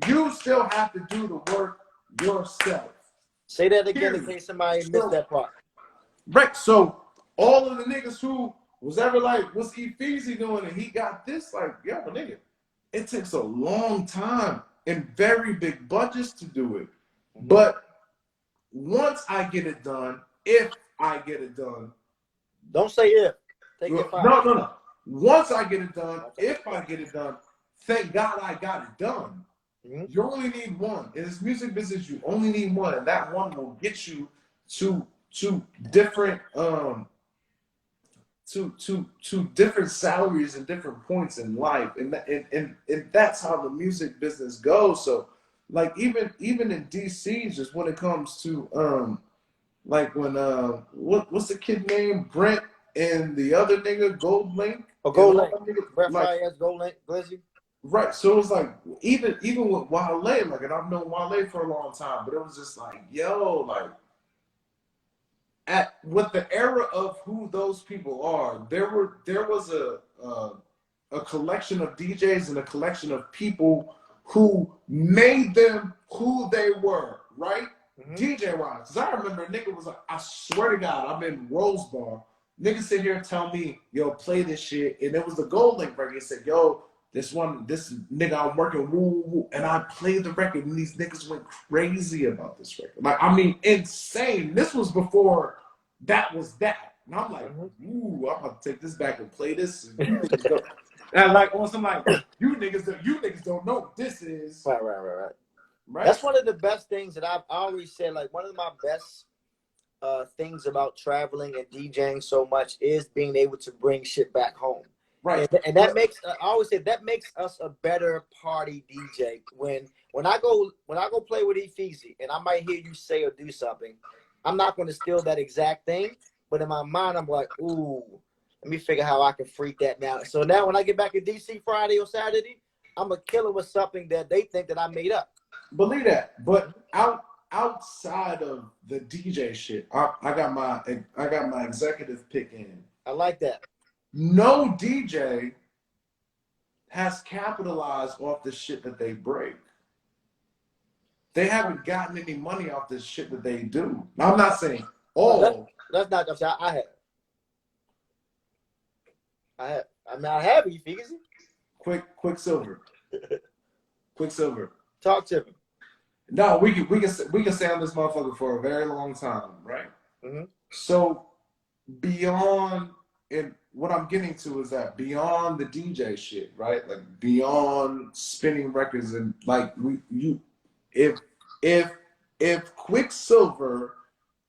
[SPEAKER 2] you still have to do the work yourself.
[SPEAKER 1] Say that again in case somebody missed that part.
[SPEAKER 2] Right. So all of the niggas who was ever like, what's E Feezy doing? And he got this, like, yo, nigga, it takes a long time and very big budgets to do it. But once I get it done, if I get it done.
[SPEAKER 1] Don't say if. Take your time.
[SPEAKER 2] No. Once I get it done, if I get it done, thank God I got it done. Mm-hmm. You only need one. In this music business, you only need one, and that one will get you to different to different salaries and different points in life, and that's how the music business goes. So, like even in DC, just when it comes to like when what's the kid name, Brent and the other nigga Gold Link.
[SPEAKER 1] Oh, Gold Link. Brent Fayez, Gold Link, Glizzy.
[SPEAKER 2] Right. So it was like even with Wale, like, and I've known Wale for a long time, but it was just like, yo, like with the era of who those people are, there was a collection of DJs and a collection of people who made them who they were, right? DJ wise. Because I remember a nigga was like, I swear to God, I'm in Rose Bar. Niggas sit here and tell me, yo, play this shit. And it was the Gold Link record. He said, yo, this nigga I'm working, woo, woo. And I played the record, and these niggas went crazy about this record. Like, I mean, insane. This was before that was that. And I'm like, ooh, I'm about to take this back and play this. And you niggas don't. And like, on some like, you niggas don't know what this is.
[SPEAKER 1] Right. That's one of the best things that I've always said. Like, one of my best things about traveling and DJing so much is being able to bring shit back home. Right. And that makes, I always say, that makes us a better party DJ. When I go play with E Feezy and I might hear you say or do something, I'm not going to steal that exact thing, but in my mind I'm like, ooh, let me figure how I can freak that now. So now when I get back in DC Friday or Saturday, I'm gonna kill it with something that they think that I made up.
[SPEAKER 2] Believe that. But outside of the DJ shit, I got my executive pick in.
[SPEAKER 1] I like that.
[SPEAKER 2] No DJ has capitalized off the shit that they break. They haven't gotten any money off this shit that they do. Now, I'm not saying all.
[SPEAKER 1] That's not just I have. I have E Feezy.
[SPEAKER 2] QuickSilvas. QuickSilvas.
[SPEAKER 1] Talk to me.
[SPEAKER 2] No, we can stay on this motherfucker for a very long time, right? Mm-hmm. So beyond, and what I'm getting to is that beyond the DJ shit, right? Like beyond spinning records and like if QuickSilvas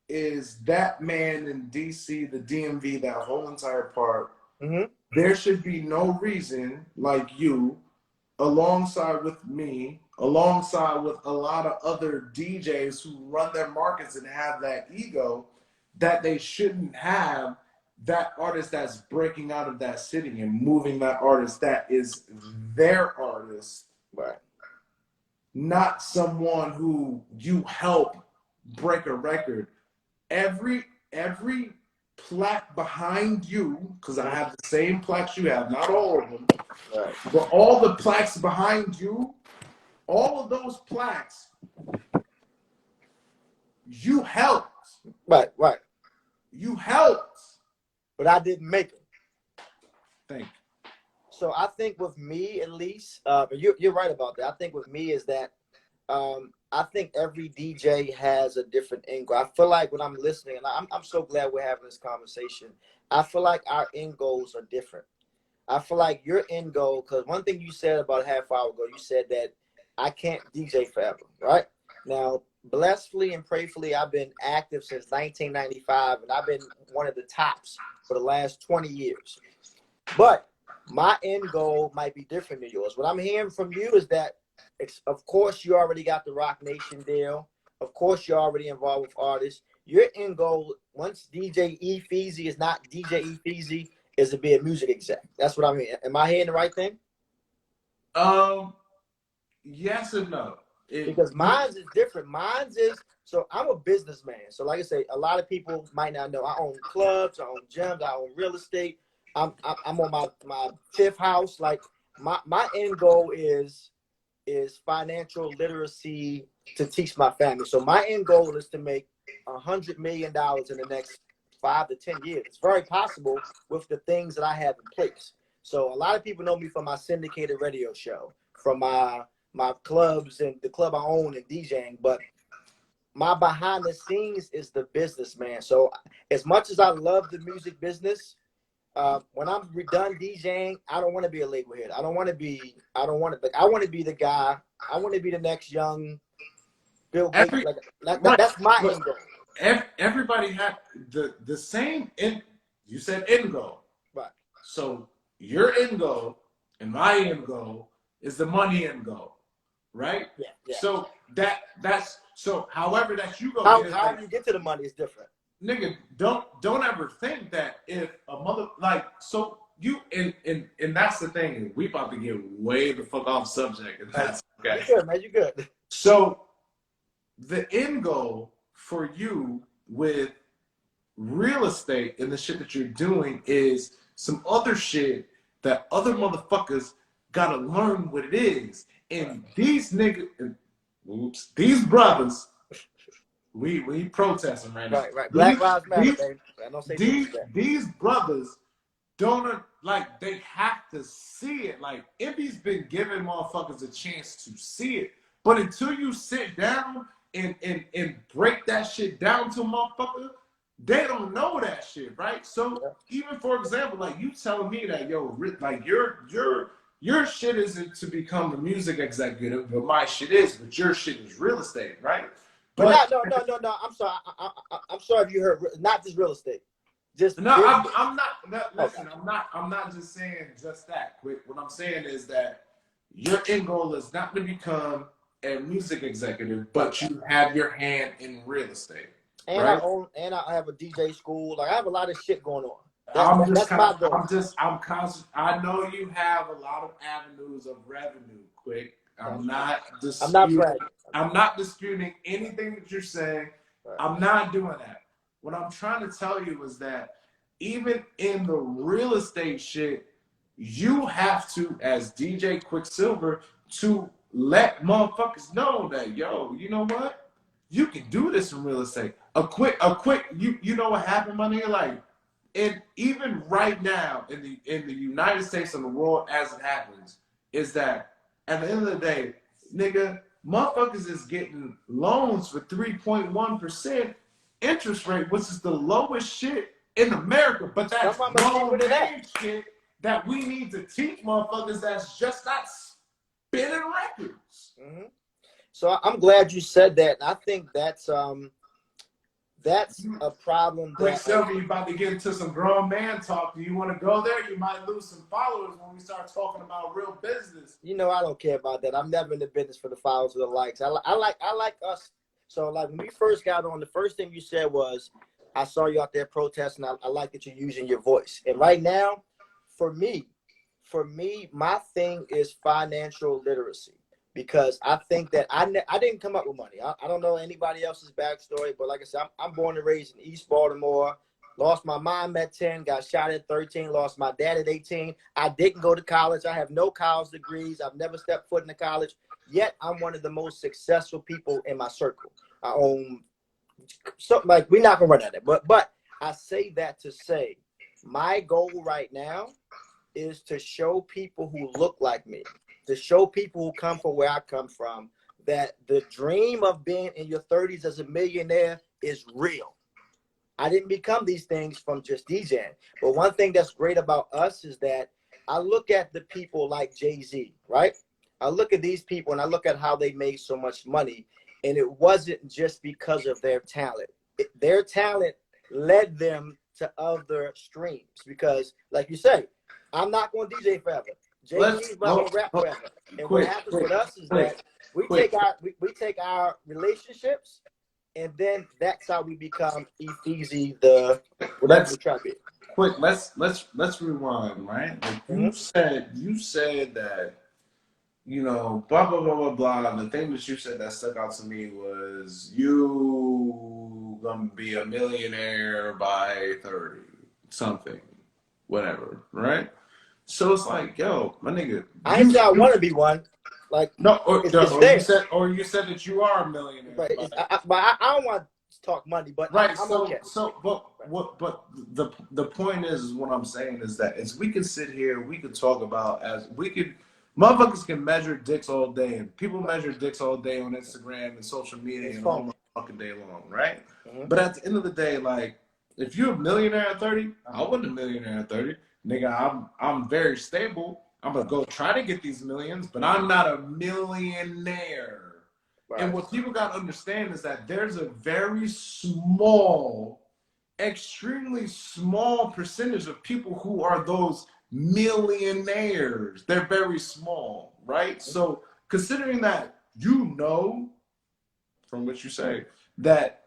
[SPEAKER 2] is that man in DC, the DMV, that whole entire part, there should be no reason like you, alongside with me, alongside with a lot of other DJs who run their markets and have that ego, that they shouldn't have that artist that's breaking out of that city and moving that artist that is their artist. Right. Not someone who you help break a record. Every plaque behind you, because I have the same plaques you have, not all of them, right, but all the plaques behind you, all of those plaques, you helped.
[SPEAKER 1] Right.
[SPEAKER 2] You helped.
[SPEAKER 1] But I didn't make it.
[SPEAKER 2] Thank you.
[SPEAKER 1] So I think with me, at least, you're right about that. I think with me is that I think every DJ has a different angle. I feel like when I'm listening, and I'm so glad we're having this conversation, I feel like our end goals are different. I feel like your end goal, because one thing you said about a half hour ago, you said that I can't DJ forever, right? Now, blessedly and prayerfully, I've been active since 1995, and I've been one of the tops for the last 20 years. But my end goal might be different than yours. What I'm hearing from you is that, of course, you already got the Rock Nation deal. Of course, you're already involved with artists. Your end goal, once DJ E Feezy is not DJ E Feezy, is to be a music exec. That's what I mean. Am I hearing the right thing?
[SPEAKER 2] Yes and no.
[SPEAKER 1] Because mine's is different. Mine's is, so I'm a businessman. So like I say, a lot of people might not know. I own clubs, I own gyms, I own real estate. I'm on my fifth house. Like my end goal is financial literacy to teach my family. So my end goal is to make $100 million in the next 5 to 10 years. It's very possible with the things that I have in place. So a lot of people know me from my syndicated radio show, from my clubs and the club I own and DJing, but my behind the scenes is the business, man. So as much as I love the music business, when I'm done DJing, I don't want to be a label head. I want to be the guy. I want to be the next young Bill Gates. That's my end goal.
[SPEAKER 2] Everybody had the same end. You said end goal.
[SPEAKER 1] Right.
[SPEAKER 2] So your end goal and my end goal is the money end goal, right?
[SPEAKER 1] Yeah.
[SPEAKER 2] So that's so however that you go.
[SPEAKER 1] How you get to the money is different.
[SPEAKER 2] Nigga, don't ever think that if a mother so you and that's the thing. We about to get way the fuck off subject, and that's okay.
[SPEAKER 1] You good, man. You good.
[SPEAKER 2] So the end goal for you with real estate and the shit that you're doing is some other shit that other motherfuckers gotta learn what it is. And these niggas, these brothers, we protesting right now.
[SPEAKER 1] Right. Black Lives Matter, baby. I don't say
[SPEAKER 2] these brothers don't they have to see it. Like Envy's been giving motherfuckers a chance to see it. But until you sit down and break that shit down to a motherfucker, they don't know that shit, right? So even for example, like you telling me that like your shit isn't to become a music executive, but my shit is, but your shit is real estate, right?
[SPEAKER 1] But no. I'm sorry. I'm sorry if you heard. Not just real estate. Just
[SPEAKER 2] no. I'm not. Listen, okay. I'm not just saying just that. What I'm saying is that your end goal is not to become a music executive, but you have your hand in real estate.
[SPEAKER 1] And
[SPEAKER 2] right?
[SPEAKER 1] I have a DJ school. Like I have a lot of shit going on.
[SPEAKER 2] I'm conscious. I know you have a lot of avenues of revenue. I'm not disputing anything that you're saying. Right. I'm not doing that. What I'm trying to tell you is that even in the real estate shit, you have to, as DJ QuickSilvas, to let motherfuckers know that, yo, you know what? You can do this in real estate. You know what happened, my nigga? Like, and even right now in the United States and the world as it happens, is that at the end of the day, nigga, motherfuckers is getting loans for 3.1% interest rate, which is the lowest shit in America. But that's low shit that we need to teach motherfuckers that's just not spinning records.
[SPEAKER 1] Mm-hmm. So I'm glad you said that. And I think that's a problem.
[SPEAKER 2] QuickSilvas, you about to get into some grown man talk. Do you want to go there? You might lose some followers when we start talking about real business.
[SPEAKER 1] You know, I don't care about that. I'm never in the business for the followers or the likes. I like us. So like when we first got on, the first thing you said was, I saw you out there protesting. I like that you're using your voice. And right now, for me, my thing is financial literacy. Because I think that I didn't come up with money. I don't know anybody else's backstory, but like I said, I'm born and raised in East Baltimore. Lost my mom at 10, got shot at 13, lost my dad at 18. I didn't go to college. I have no college degrees. I've never stepped foot in a college. Yet I'm one of the most successful people in my circle. I own something like, we're not gonna run at it, but I say that to say my goal right now is to show people who look like me, to show people who come from where I come from, that the dream of being in your 30s as a millionaire is real. I didn't become these things from just DJing. But one thing that's great about us is that I look at the people like Jay-Z, right? I look at these people and I look at how they made so much money. And it wasn't just because of their talent. Their talent led them to other streams. Because like you say, I'm not going to DJ forever. Jay-Z's not going to rap forever. And what happens with us is that we take our relationships, and then that's how we become E Feezy, the whatever we try to be.
[SPEAKER 2] Let's rewind, right? Like you said that you know, blah blah blah blah blah. And the thing that you said that stuck out to me was you gonna be a millionaire by 30 something, whatever, right? So it's like, yo, my nigga,
[SPEAKER 1] I ain't say I want to be one. Like,
[SPEAKER 2] no,
[SPEAKER 1] it's there.
[SPEAKER 2] or you said that you are a millionaire
[SPEAKER 1] But
[SPEAKER 2] by
[SPEAKER 1] I don't want to talk money, but
[SPEAKER 2] right.
[SPEAKER 1] I'm
[SPEAKER 2] So
[SPEAKER 1] okay.
[SPEAKER 2] but the point is what I'm saying is that as we could sit here, we could talk about as we could motherfuckers can measure dicks all day and people measure dicks all day on Instagram and social media
[SPEAKER 1] It's
[SPEAKER 2] and
[SPEAKER 1] fun.
[SPEAKER 2] all fucking day long, right?
[SPEAKER 1] Mm-hmm.
[SPEAKER 2] But at the end of the day, like if you're a millionaire at 30, I wasn't a millionaire at 30. Nigga, I'm very stable. I'm gonna go try to get these millions, but I'm not a millionaire.
[SPEAKER 1] Right.
[SPEAKER 2] And what people got to understand is that there's a very small, extremely small percentage of people who are those millionaires. They're very small, right? So considering that you know, from what you say, that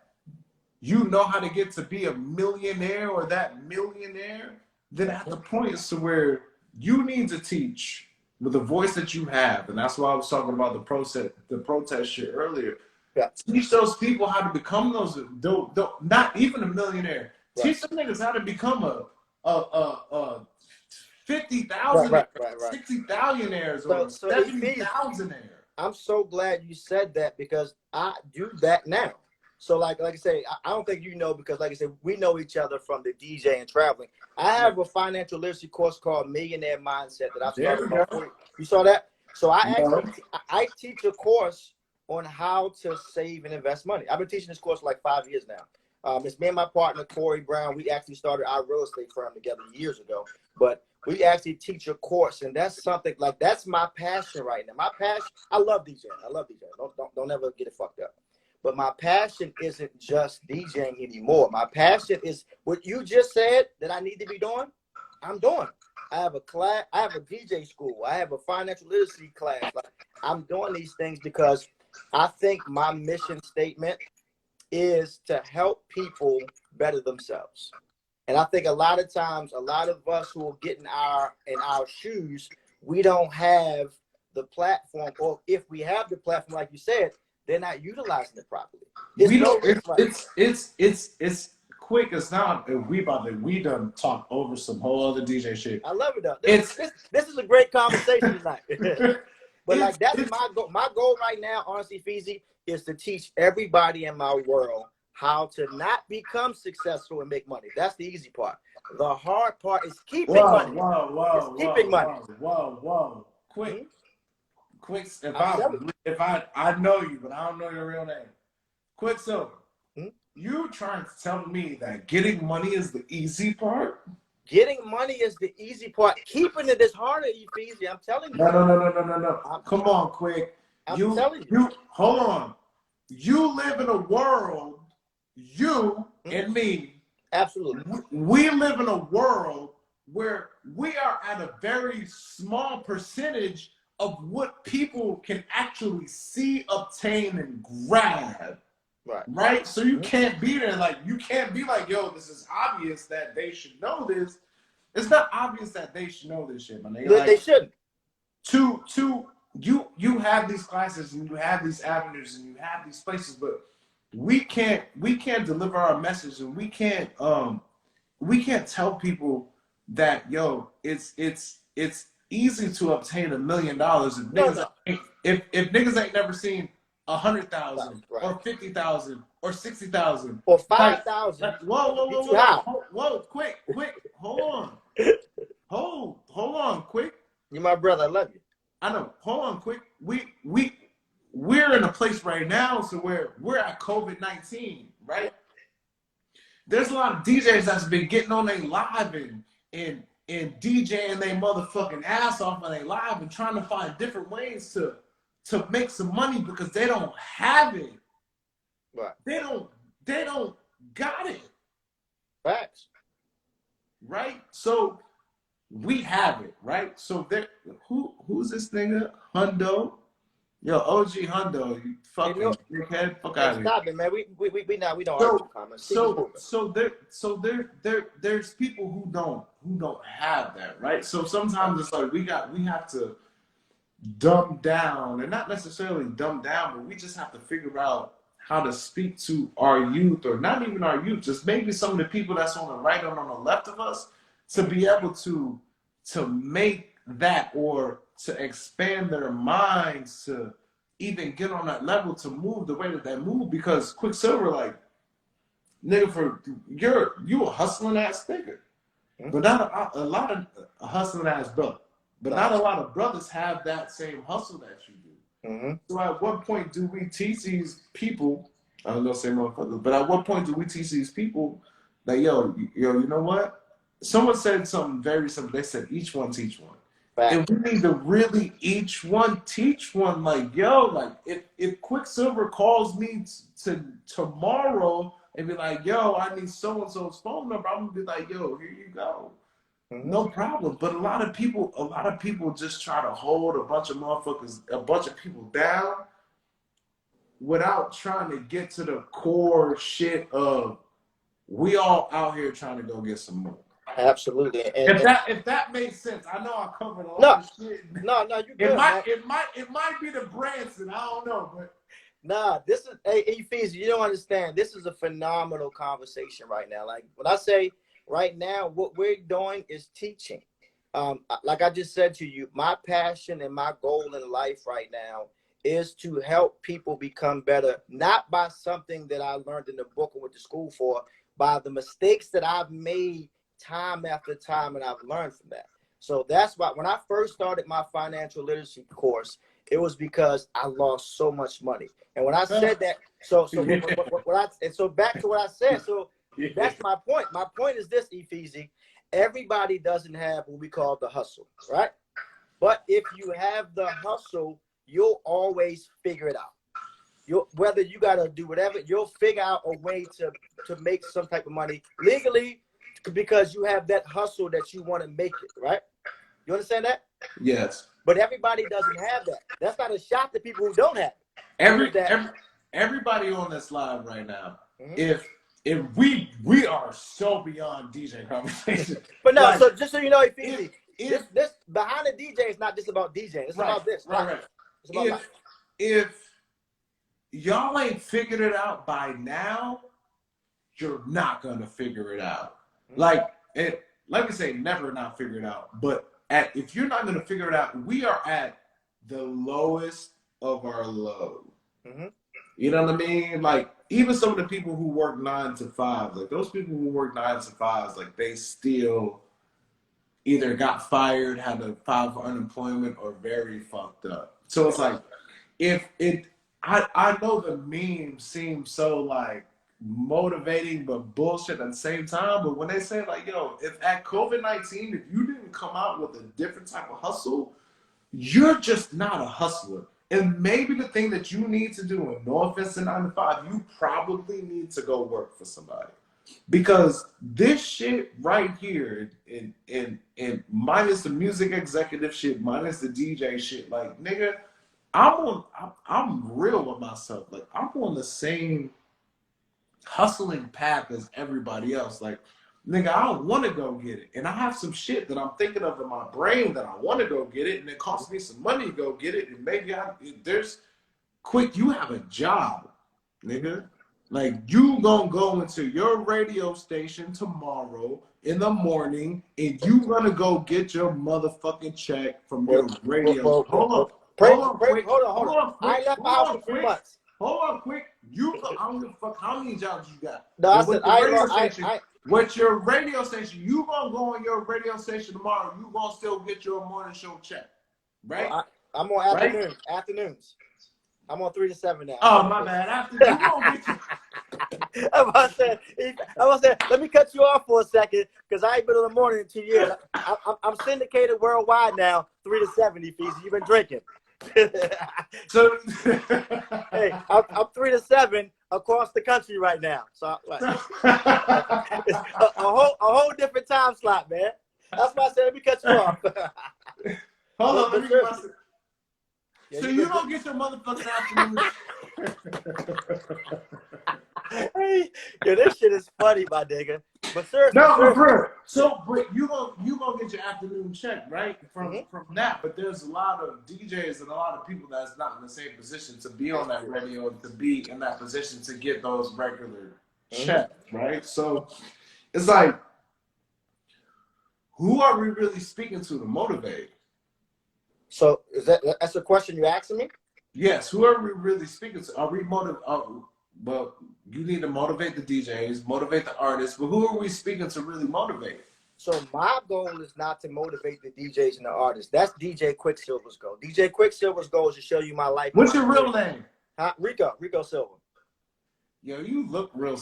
[SPEAKER 2] you know how to get to be a millionaire or that millionaire, then at the point is to where you need to teach with the voice that you have, and that's why I was talking about the protest shit earlier.
[SPEAKER 1] Yeah.
[SPEAKER 2] Teach those people how to become those, not even a millionaire.
[SPEAKER 1] Right.
[SPEAKER 2] Teach them niggas how to become a 50,000,
[SPEAKER 1] right.
[SPEAKER 2] 60,000aires or 70,000aire.
[SPEAKER 1] I'm so glad you said that because I do that now. So like I say, I don't think you know because like I said, we know each other from the DJ and traveling. I have a financial literacy course called Millionaire Mindset that I started. You saw that? So I teach a course on how to save and invest money. I've been teaching this course for like 5 years now. It's me and my partner Corey Brown. We actually started our real estate firm together years ago, but we actually teach a course, and that's something like that's my passion right now. My passion, I love DJing. Don't ever get it fucked up. But my passion isn't just DJing anymore. My passion is what you just said that I need to be doing. I'm doing. I have a class. I have a DJ school. I have a financial literacy class. Like, I'm doing these things because I think my mission statement is to help people better themselves. And I think a lot of times, a lot of us who are getting in our shoes, we don't have the platform, or if we have the platform, like you said, they're not utilizing it properly.
[SPEAKER 2] It's quick. It's not. We done talk over some whole other DJ shit.
[SPEAKER 1] I love it though. This is a great conversation tonight. But like that's my goal. My goal right now, honestly, Feezy, is to teach everybody in my world how to not become successful and make money. That's the easy part. The hard part is keeping money.
[SPEAKER 2] Whoa. Quick.
[SPEAKER 1] Mm-hmm.
[SPEAKER 2] Quick, if I know you, but I don't know your real name. QuickSilvas, you trying to tell me that getting money is the easy part?
[SPEAKER 1] Getting money is the easy part. Keeping it is harder, Feezy. I'm telling you.
[SPEAKER 2] No. Come on, Quick.
[SPEAKER 1] I'm telling you.
[SPEAKER 2] Hold on. You live in a world, you and me.
[SPEAKER 1] Absolutely.
[SPEAKER 2] We live in a world where we are at a very small percentage of what people can actually see, obtain, and grab. Right? So you can't be there like, you can't be like, yo, this is obvious that they should know this. It's not obvious that they should know this shit, man.
[SPEAKER 1] They shouldn't.
[SPEAKER 2] You have these classes and you have these avenues and you have these places, but we can't deliver our message, and we can't tell people that, yo, it's easy to obtain $1 million if niggas ain't never seen 100,000 or 50,000 or 60,000
[SPEAKER 1] or 5,000.
[SPEAKER 2] Whoa, quick, hold on, quick.
[SPEAKER 1] You're my brother, I love you.
[SPEAKER 2] I know. Hold on, quick. We're in a place right now so where we're at COVID-19, right? There's a lot of DJs that's been getting on their live and DJing their motherfucking ass off on their live and trying to find different ways to make some money because they don't have it.
[SPEAKER 1] Right.
[SPEAKER 2] They don't got it.
[SPEAKER 1] Facts.
[SPEAKER 2] Right? So we have it, right? So who's this nigga? Hundo? Yo, OG Hundo, you fucking dickhead. Fuck out of here.
[SPEAKER 1] Stop it, man. We don't argue comments.
[SPEAKER 2] There's people who don't have that, right? So sometimes it's like we have to dumbed down, and not necessarily dumbed down, but we just have to figure out how to speak to our youth, or not even our youth, just maybe some of the people that's on the right and on the left of us, to be able to make that, or to expand their minds to even get on that level to move the way that they move. Because QuickSilvas, like, nigga, for you a hustling ass nigga, but not a lot of hustling ass brother. But not a lot of brothers have that same hustle that you do.
[SPEAKER 1] Mm-hmm.
[SPEAKER 2] So at what point do we teach these people? I was gonna say motherfuckers, but at what point do we teach these people that you know what? Someone said something very simple. They said each one teach one.
[SPEAKER 1] Fact.
[SPEAKER 2] And we need to really each one teach one. Like, yo, like if QuickSilvas calls me to tomorrow and be like, yo, I need so and so's phone number, I'm gonna be like, yo, here you go.
[SPEAKER 1] Mm-hmm.
[SPEAKER 2] No problem. But a lot of people just try to hold a bunch of people down without trying to get to the core shit of we all out here trying to go get some more.
[SPEAKER 1] Absolutely.
[SPEAKER 2] If that makes sense, I know I covered a lot of shit.
[SPEAKER 1] No, you good.
[SPEAKER 2] It might be the Branson. I don't know, but
[SPEAKER 1] nah, this is E Feezy, you don't understand. This is a phenomenal conversation right now. Like when I say right now, what we're doing is teaching. Like I just said to you, my passion and my goal in life right now is to help people become better, not by something that I learned in the book or went to school for, by the mistakes that I've made time after time, and I've learned from that. So that's why when I first started my financial literacy course, it was because I lost so much money. And when I said that, so back to what I said. So that's my point. My point is this, E Feezy. Everybody doesn't have what we call the hustle, right? But if you have the hustle, you'll always figure it out. Whether you got to do whatever, you'll figure out a way to make some type of money legally, because you have that hustle that you want to make it, right? You understand that?
[SPEAKER 2] Yes.
[SPEAKER 1] But everybody doesn't have that. That's not a shot to people who don't have it.
[SPEAKER 2] Everybody on this live right now, if we are so beyond DJ conversation.
[SPEAKER 1] But no, like, so just so you know, Feezy, this behind the DJ is not just about DJing. It's about this.
[SPEAKER 2] Right.
[SPEAKER 1] It's about life.
[SPEAKER 2] If y'all ain't figured it out by now, you're not gonna figure it out. Like, let me say, never not figure it out. But if you're not gonna figure it out, we are at the lowest of our low. You know what I mean? Like, even some of the people who work 9 to 5, like those people who work 9 to 5s, like they still either got fired, had to file for unemployment, or very fucked up. So it's like, I know the meme seems so like motivating but bullshit at the same time, but when they say like, yo, if at COVID-19, if you didn't come out with a different type of hustle, you're just not a hustler. And maybe the thing that you need to do, and no offense to 9 to 5, you probably need to go work for somebody. Because this shit right here, and minus the music executive shit, minus the DJ shit, like, nigga, I'm real with myself. Like, I'm on the same hustling path as everybody else. Like, nigga, I don't want to go get it. And I have some shit that I'm thinking of in my brain that I want to go get it, and it costs me some money to go get it. And maybe you have a job, nigga. Like, you gonna go into your radio station tomorrow in the morning, and you gonna go get your motherfucking check from your radio. Hold on.
[SPEAKER 1] I ain't left my house for 3 months.
[SPEAKER 2] Hold on, quick. I don't give a fuck how many jobs you got.
[SPEAKER 1] No,
[SPEAKER 2] With your radio station, you gonna go on your radio station tomorrow. You gonna still get your morning show check, right?
[SPEAKER 1] Well, I'm on afternoons. I'm on 3 to 7 now.
[SPEAKER 2] Oh, my bad. You gonna get your...
[SPEAKER 1] I'm about to say, let me cut you off for a second, because I ain't been in the morning in 2 years. I'm syndicated worldwide now, 3 to 7, Feezy. You've been drinking.
[SPEAKER 2] So,
[SPEAKER 1] hey, I'm 3 to 7 across the country right now. So like, it's a whole different time slot, man. That's why I said let me cut you off.
[SPEAKER 2] Hold on, let me get my... So you don't get your motherfucking afternoon.
[SPEAKER 1] Hey, yo, this shit is funny, my nigga. But seriously,
[SPEAKER 2] No, but
[SPEAKER 1] seriously.
[SPEAKER 2] bro. So, but you gonna get your afternoon check, right? From that. But there's a lot of DJs and a lot of people that's not in the same position to be on that radio, to be in that position to get those regular checks, right? So it's like, who are we really speaking to motivate?
[SPEAKER 1] So that's a question you asking me?
[SPEAKER 2] Yes, who are we really speaking to? Are we Well, you need to motivate the DJs, motivate the artists, but who are we speaking to really motivate?
[SPEAKER 1] So my goal is not to motivate the DJs and the artists. That's DJ QuickSilvas' goal. DJ QuickSilvas' goal is to show you my life.
[SPEAKER 2] What's your real name?
[SPEAKER 1] Rico Silva.
[SPEAKER 2] Yo, you look real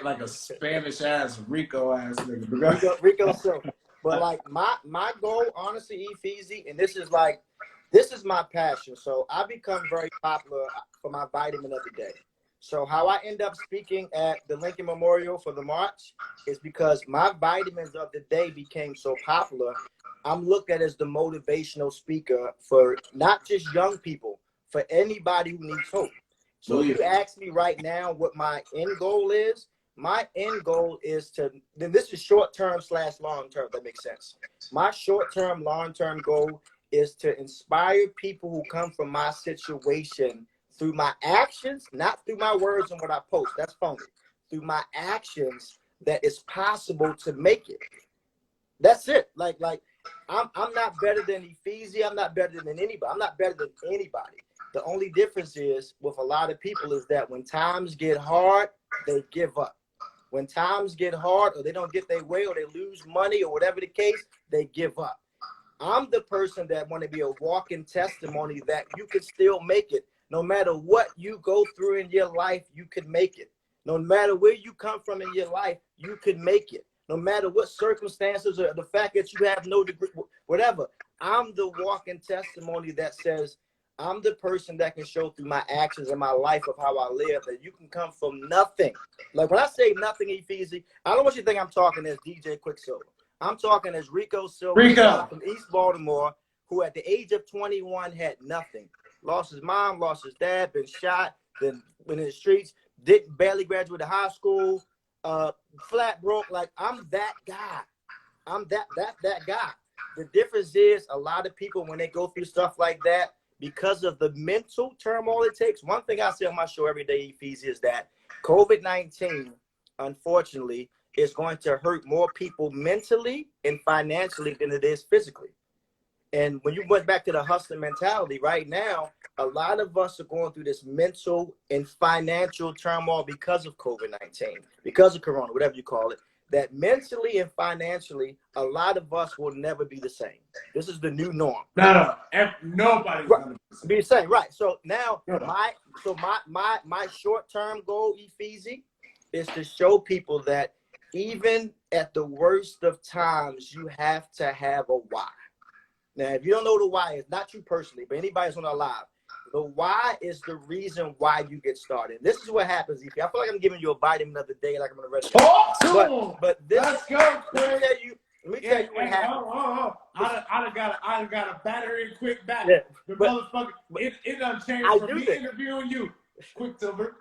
[SPEAKER 2] like a Spanish ass Rico ass nigga.
[SPEAKER 1] Rico Silva. But like my goal, honestly, E Feezy, and this is my passion. So I become very popular for my vitamin of the day. So how I end up speaking at the Lincoln Memorial for the march is because my vitamins of the day became so popular. I'm looked at as the motivational speaker for not just young people, for anybody who needs hope. So if you ask me right now what my end goal is, my end goal is then this is short-term / long-term, that makes sense. My short-term, long-term goal is to inspire people who come from my situation through my actions, not through my words and what I post. That's phony. Through my actions, that it's possible to make it. That's it. Like I'm not better than E Feezy. I'm not better than anybody. I'm not better than anybody. The only difference is with a lot of people is that when times get hard, they give up. When times get hard or they don't get their way or they lose money or whatever the case, they give up. I'm the person that want to be a walking testimony that you can still make it. No matter what you go through in your life, you can make it. No matter where you come from in your life, you can make it. No matter what circumstances or the fact that you have no degree, whatever. I'm the walking testimony that says I'm the person that can show through my actions and my life of how I live that you can come from nothing. Like when I say nothing, E Feezy, I don't want you to think I'm talking as DJ QuickSilvas. I'm talking as Rico Silva from East Baltimore, who at the age of 21 had nothing. Lost his mom, lost his dad, been shot, been in the streets, didn't barely graduate high school, flat broke. Like I'm that guy. I'm that guy. The difference is a lot of people when they go through stuff like that, because of the mental turmoil it takes. One thing I say on my show every day, Feezy, is that COVID-19, unfortunately, is going to hurt more people mentally and financially than it is physically. And when you went back to the hustler mentality, right now, a lot of us are going through this mental and financial turmoil because of COVID-19, because of Corona, whatever you call it, that mentally and financially, a lot of us will never be the same. This is the new norm.
[SPEAKER 2] No, nobody's gonna
[SPEAKER 1] be the same, right? So now my short-term goal, E Feezy, is to show people that even at the worst of times, you have to have a why. Now, if you don't know the why, it's not you personally, but anybody who's on our live. The why is the reason why you get started. This is what happens. I feel like I'm giving you a vitamin of the day, like I'm going to rest. But this,
[SPEAKER 2] let's go.
[SPEAKER 1] Let me tell you what happened.
[SPEAKER 2] I done got a battery quick battery. Yeah, motherfucker, it done changed from me interviewing you, QuickSilvas.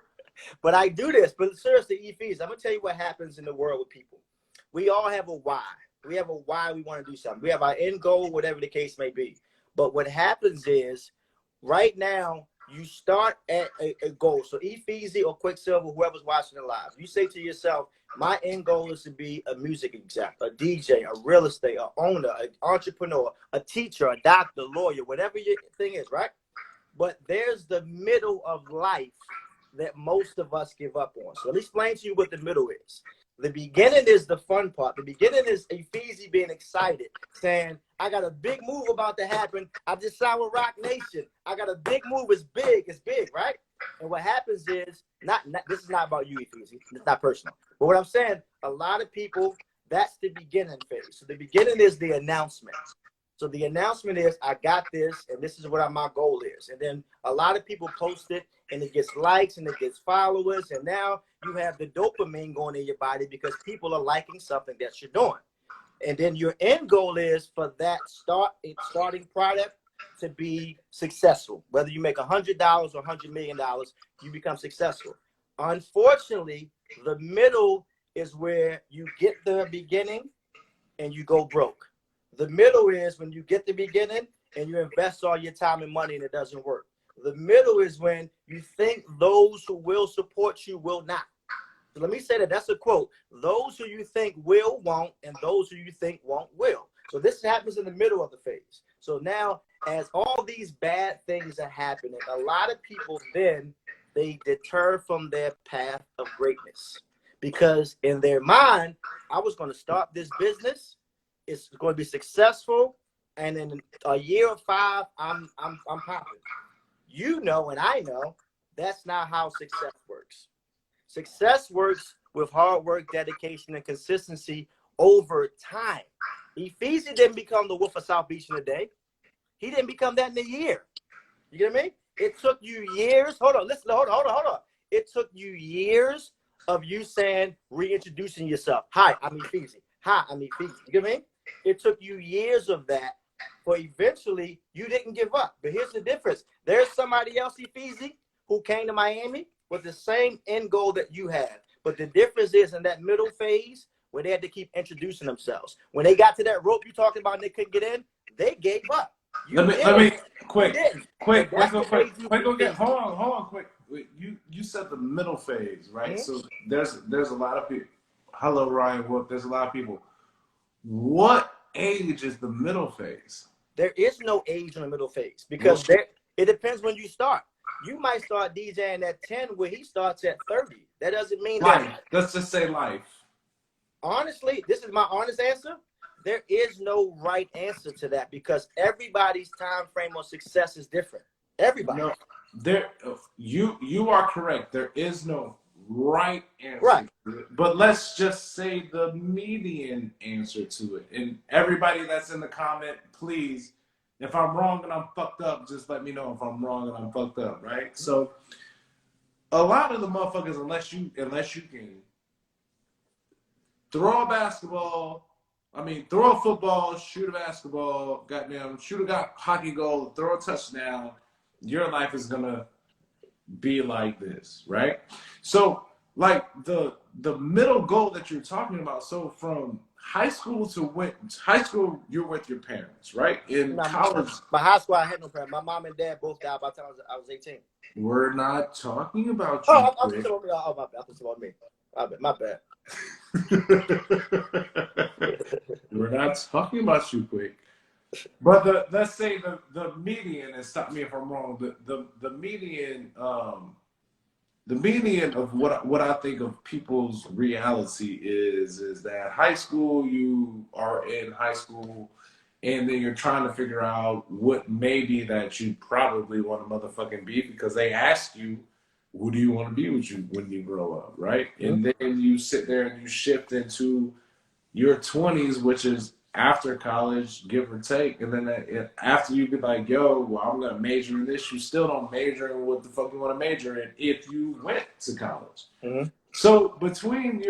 [SPEAKER 1] But I do this. But seriously, E Feezy, I'm going to tell you what happens in the world with people. We all have a why. We have a why we want to do something. We have our end goal, whatever the case may be. But what happens is, right now, you start at a goal. So E Feezy or QuickSilvas, whoever's watching it live, you say to yourself, my end goal is to be a music exec, a DJ, a real estate, an owner, an entrepreneur, a teacher, a doctor, lawyer, whatever your thing is, right? But there's the middle of life that most of us give up on. So let me explain to you what the middle is. The beginning is the fun part. The beginning is E Feezy being excited, saying, I got a big move about to happen. I just signed with Rock Nation. I got a big move. It's big, right? And what happens is, this is not about you, E Feezy. It's not personal. But what I'm saying, a lot of people, that's the beginning phase. So the beginning is the announcement. So the announcement is, I got this, and this is what my goal is. And then a lot of people post it, and it gets likes, and it gets followers, and now you have the dopamine going in your body because people are liking something that you're doing. And then your end goal is for that starting product to be successful. Whether you make $100 or $100 million, you become successful. Unfortunately, the middle is where you get the beginning and you go broke. The middle is when you get the beginning and you invest all your time and money and it doesn't work. The middle is when you think those who will support you will not. So let me say that. That's a quote. Those who you think will won't, and those who you think won't will. So this happens in the middle of the phase. So now, as all these bad things are happening, a lot of people then, they deter from their path of greatness. Because in their mind, I was going to start this business. It's going to be successful. And in a year or 5, I'm popping. You know, and I know, that's not how success works. Success works with hard work, dedication, and consistency over time. E Feezy didn't become the Wolf of South Beach in a day. He didn't become that in a year. You get me? It took you years. Hold on, listen, hold on. It took you years of you saying, reintroducing yourself. Hi, I'm E Feezy. Hi, I'm E Feezy. You get me? It took you years of that, but eventually you didn't give up. But here's the difference. There's somebody else, E Feezy, who came to Miami with the same end goal that you had. But the difference is in that middle phase where they had to keep introducing themselves. When they got to that rope you talking about and they couldn't get in, they gave up.
[SPEAKER 2] Let me quick. Quick,
[SPEAKER 1] hold
[SPEAKER 2] on, quick. You said the middle phase, right? Mm-hmm. So there's a lot of people. Hello, Ryan Wolf. There's a lot of people. What age is the middle phase?
[SPEAKER 1] There is no age in the middle phase because it depends when you start. You might start DJing at 10 where he starts at 30. That doesn't mean
[SPEAKER 2] life.
[SPEAKER 1] That.
[SPEAKER 2] Let's just say life.
[SPEAKER 1] Honestly, this is my honest answer. There is no right answer to that because everybody's time frame of success is different. Everybody.
[SPEAKER 2] No, you are correct. There is no right answer.
[SPEAKER 1] Right.
[SPEAKER 2] To it. But let's just say the median answer to it. And everybody that's in the comment, please, if I'm wrong and I'm fucked up, just let me know if I'm wrong and I'm fucked up, right? So a lot of the motherfuckers, unless you can throw a basketball, throw a football, shoot a basketball, goddamn, shoot a hockey goal, throw a touchdown, your life is gonna be like this, right? So like the middle goal that you're talking about, so from high school you're with your parents, right? In college.
[SPEAKER 1] My high school I had no parents. My mom and dad both died by the time I was 18.
[SPEAKER 2] We're not talking about you.
[SPEAKER 1] Oh, I'm about me. My bad.
[SPEAKER 2] We're not talking about you, Quick. But let's say the median, and stop me if I'm wrong, the median of what I think of people's reality is that high school, you are in high school and then you're trying to figure out what maybe that you probably want to motherfucking be because they ask you, who do you want to be with you when you grow up, right? Mm-hmm. And then you sit there and you shift into your 20s, which is after college, give or take. And then after you be like, yo, well, I'm going to major in this, you still don't major in what the fuck you want to major in if you went to college. Mm-hmm. So between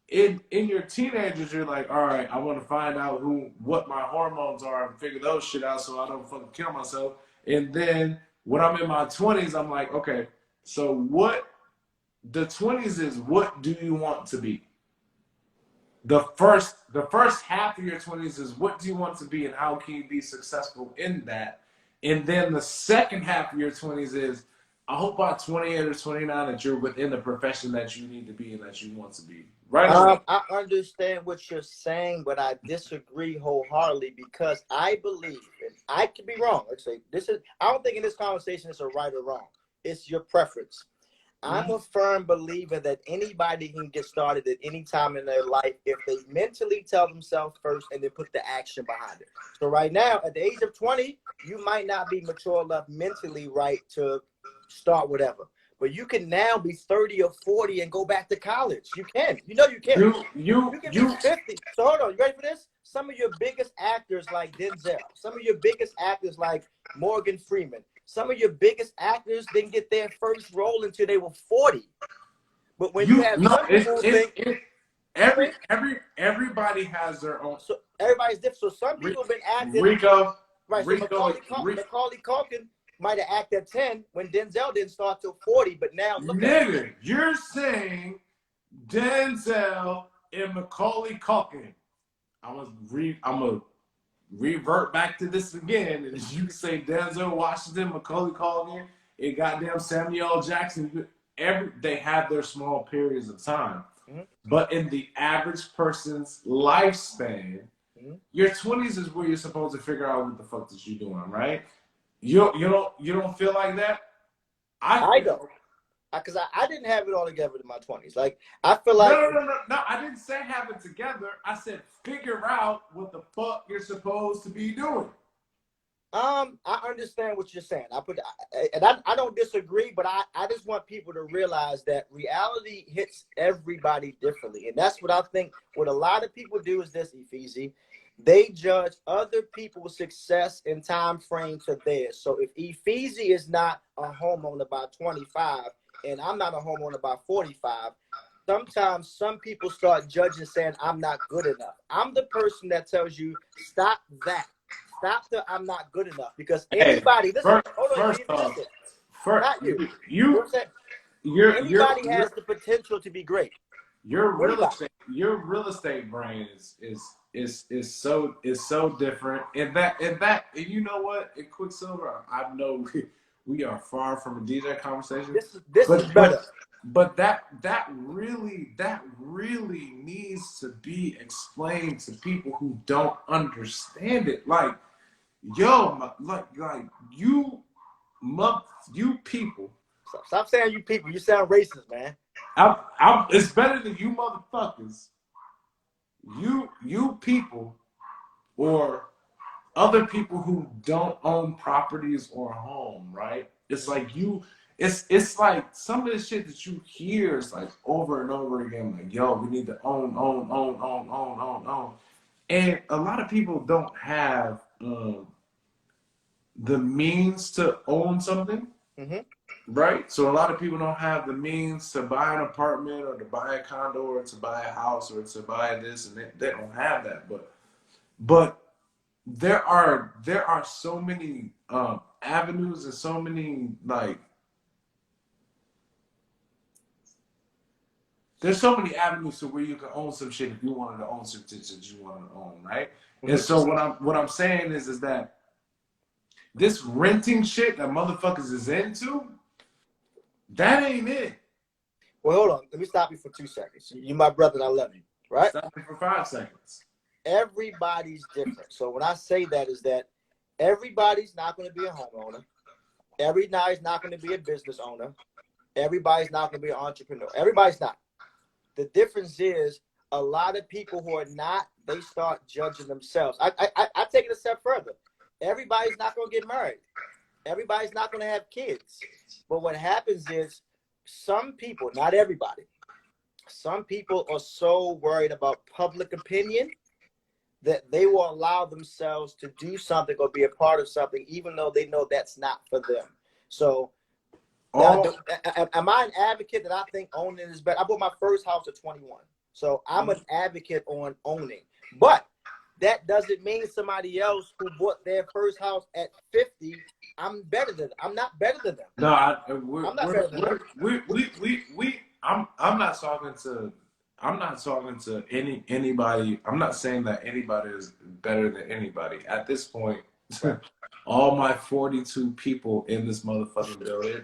[SPEAKER 2] in your teenagers, you're like, all right, I want to find out what my hormones are and figure those shit out so I don't fucking kill myself. And then when I'm in my 20s, I'm like, okay, so what the 20s is, what do you want to be? The first half of your 20s is what do you want to be and how can you be successful in that? And then the second half of your 20s is, I hope by 28 or 29 that you're within the profession that you need to be and that you want to be. Right?
[SPEAKER 1] I understand what you're saying, but I disagree wholeheartedly because I believe, and I could be wrong. Let's say I don't think in this conversation it's a right or wrong. It's your preference. I'm a firm believer that anybody can get started at any time in their life if they mentally tell themselves first and then put the action behind it. So right now, at the age of 20, you might not be mature enough mentally right to start whatever. But you can now be 30 or 40 and go back to college. You can. You know you can. You can be 50. So hold on. You ready for this? Some of your biggest actors like Denzel. Some of your biggest actors like Morgan Freeman. Some of your biggest actors didn't get their first role until they were 40. But when you have some people think
[SPEAKER 2] everybody has their own.
[SPEAKER 1] So everybody's different. So some people have been acting.
[SPEAKER 2] Rico.
[SPEAKER 1] So Macaulay Culkin might have acted at 10 when Denzel didn't start till 40, but now look
[SPEAKER 2] nigga, you're saying Denzel and Macaulay Culkin. I'm gonna revert back to this again, and as you can say Denzel Washington, Macaulay Culkin, and goddamn Samuel L. Jackson. They have their small periods of time, but in the average person's lifespan, your 20s is where you're supposed to figure out what the fuck that you're doing, right? You don't feel like that?
[SPEAKER 1] I don't. Because I didn't have it all together in my 20s. Like, I feel like...
[SPEAKER 2] No, I didn't say have it together. I said figure out what the fuck you're supposed to be doing.
[SPEAKER 1] I understand what you're saying. I don't disagree, but I just want people to realize that reality hits everybody differently. And that's what I think what a lot of people do is this, E Feezy. They judge other people's success in time frame to theirs. So if E Feezy is not a homeowner by 25 and I'm not a homeowner by 45, sometimes some people start judging saying I'm not good enough. I'm the person that tells you stop that. Stop the I'm not good enough, because anybody, listen, not you. Anybody has the potential to be great.
[SPEAKER 2] Your real estate brain is so different. And you know what? In QuickSilvas, I know we are far from a DJ conversation.
[SPEAKER 1] This is better.
[SPEAKER 2] But that really needs to be explained to people who don't understand it. Like, yo, like you people.
[SPEAKER 1] Stop saying you people. You sound racist, man.
[SPEAKER 2] It's better than you motherfuckers. You people, or other people who don't own properties or a home, right? It's like it's like some of the shit that you hear is like over and over again, like, yo, we need to own. And a lot of people don't have the means to own something. Right? So a lot of people don't have the means to buy an apartment or to buy a condo or to buy a house or to buy this, and they don't have that. But there are so many avenues and so many, like, there's so many avenues to where you can own some shit if you wanted to own some shit that you wanted to own, right? And so what I'm saying is that this renting shit that motherfuckers is into, that ain't it.
[SPEAKER 1] Well, hold on. Let me stop you for 2 seconds. You're my brother and I love you, right?
[SPEAKER 2] Stop me for 5 seconds.
[SPEAKER 1] Everybody's different. So when I say that is that everybody's not going to be a homeowner. Everybody's not going to be a business owner. Everybody's not going to be an entrepreneur. Everybody's not. The difference is a lot of people who are not, they start judging themselves. I take it a step further. Everybody's not going to get married. Everybody's not going to have kids. But what happens is some people, not everybody, some people are so worried about public opinion that they will allow themselves to do something or be a part of something, even though they know that's not for them. So am I an advocate that I think owning is better? I bought my first house at 21. So I'm an advocate on owning. But that doesn't mean somebody else who bought their first house at 50, I'm better than them. I'm not better than them.
[SPEAKER 2] No,
[SPEAKER 1] I'm not better than them.
[SPEAKER 2] I'm not talking to anybody. I'm not saying that anybody is better than anybody. At this point, all my 42 people in this motherfucking building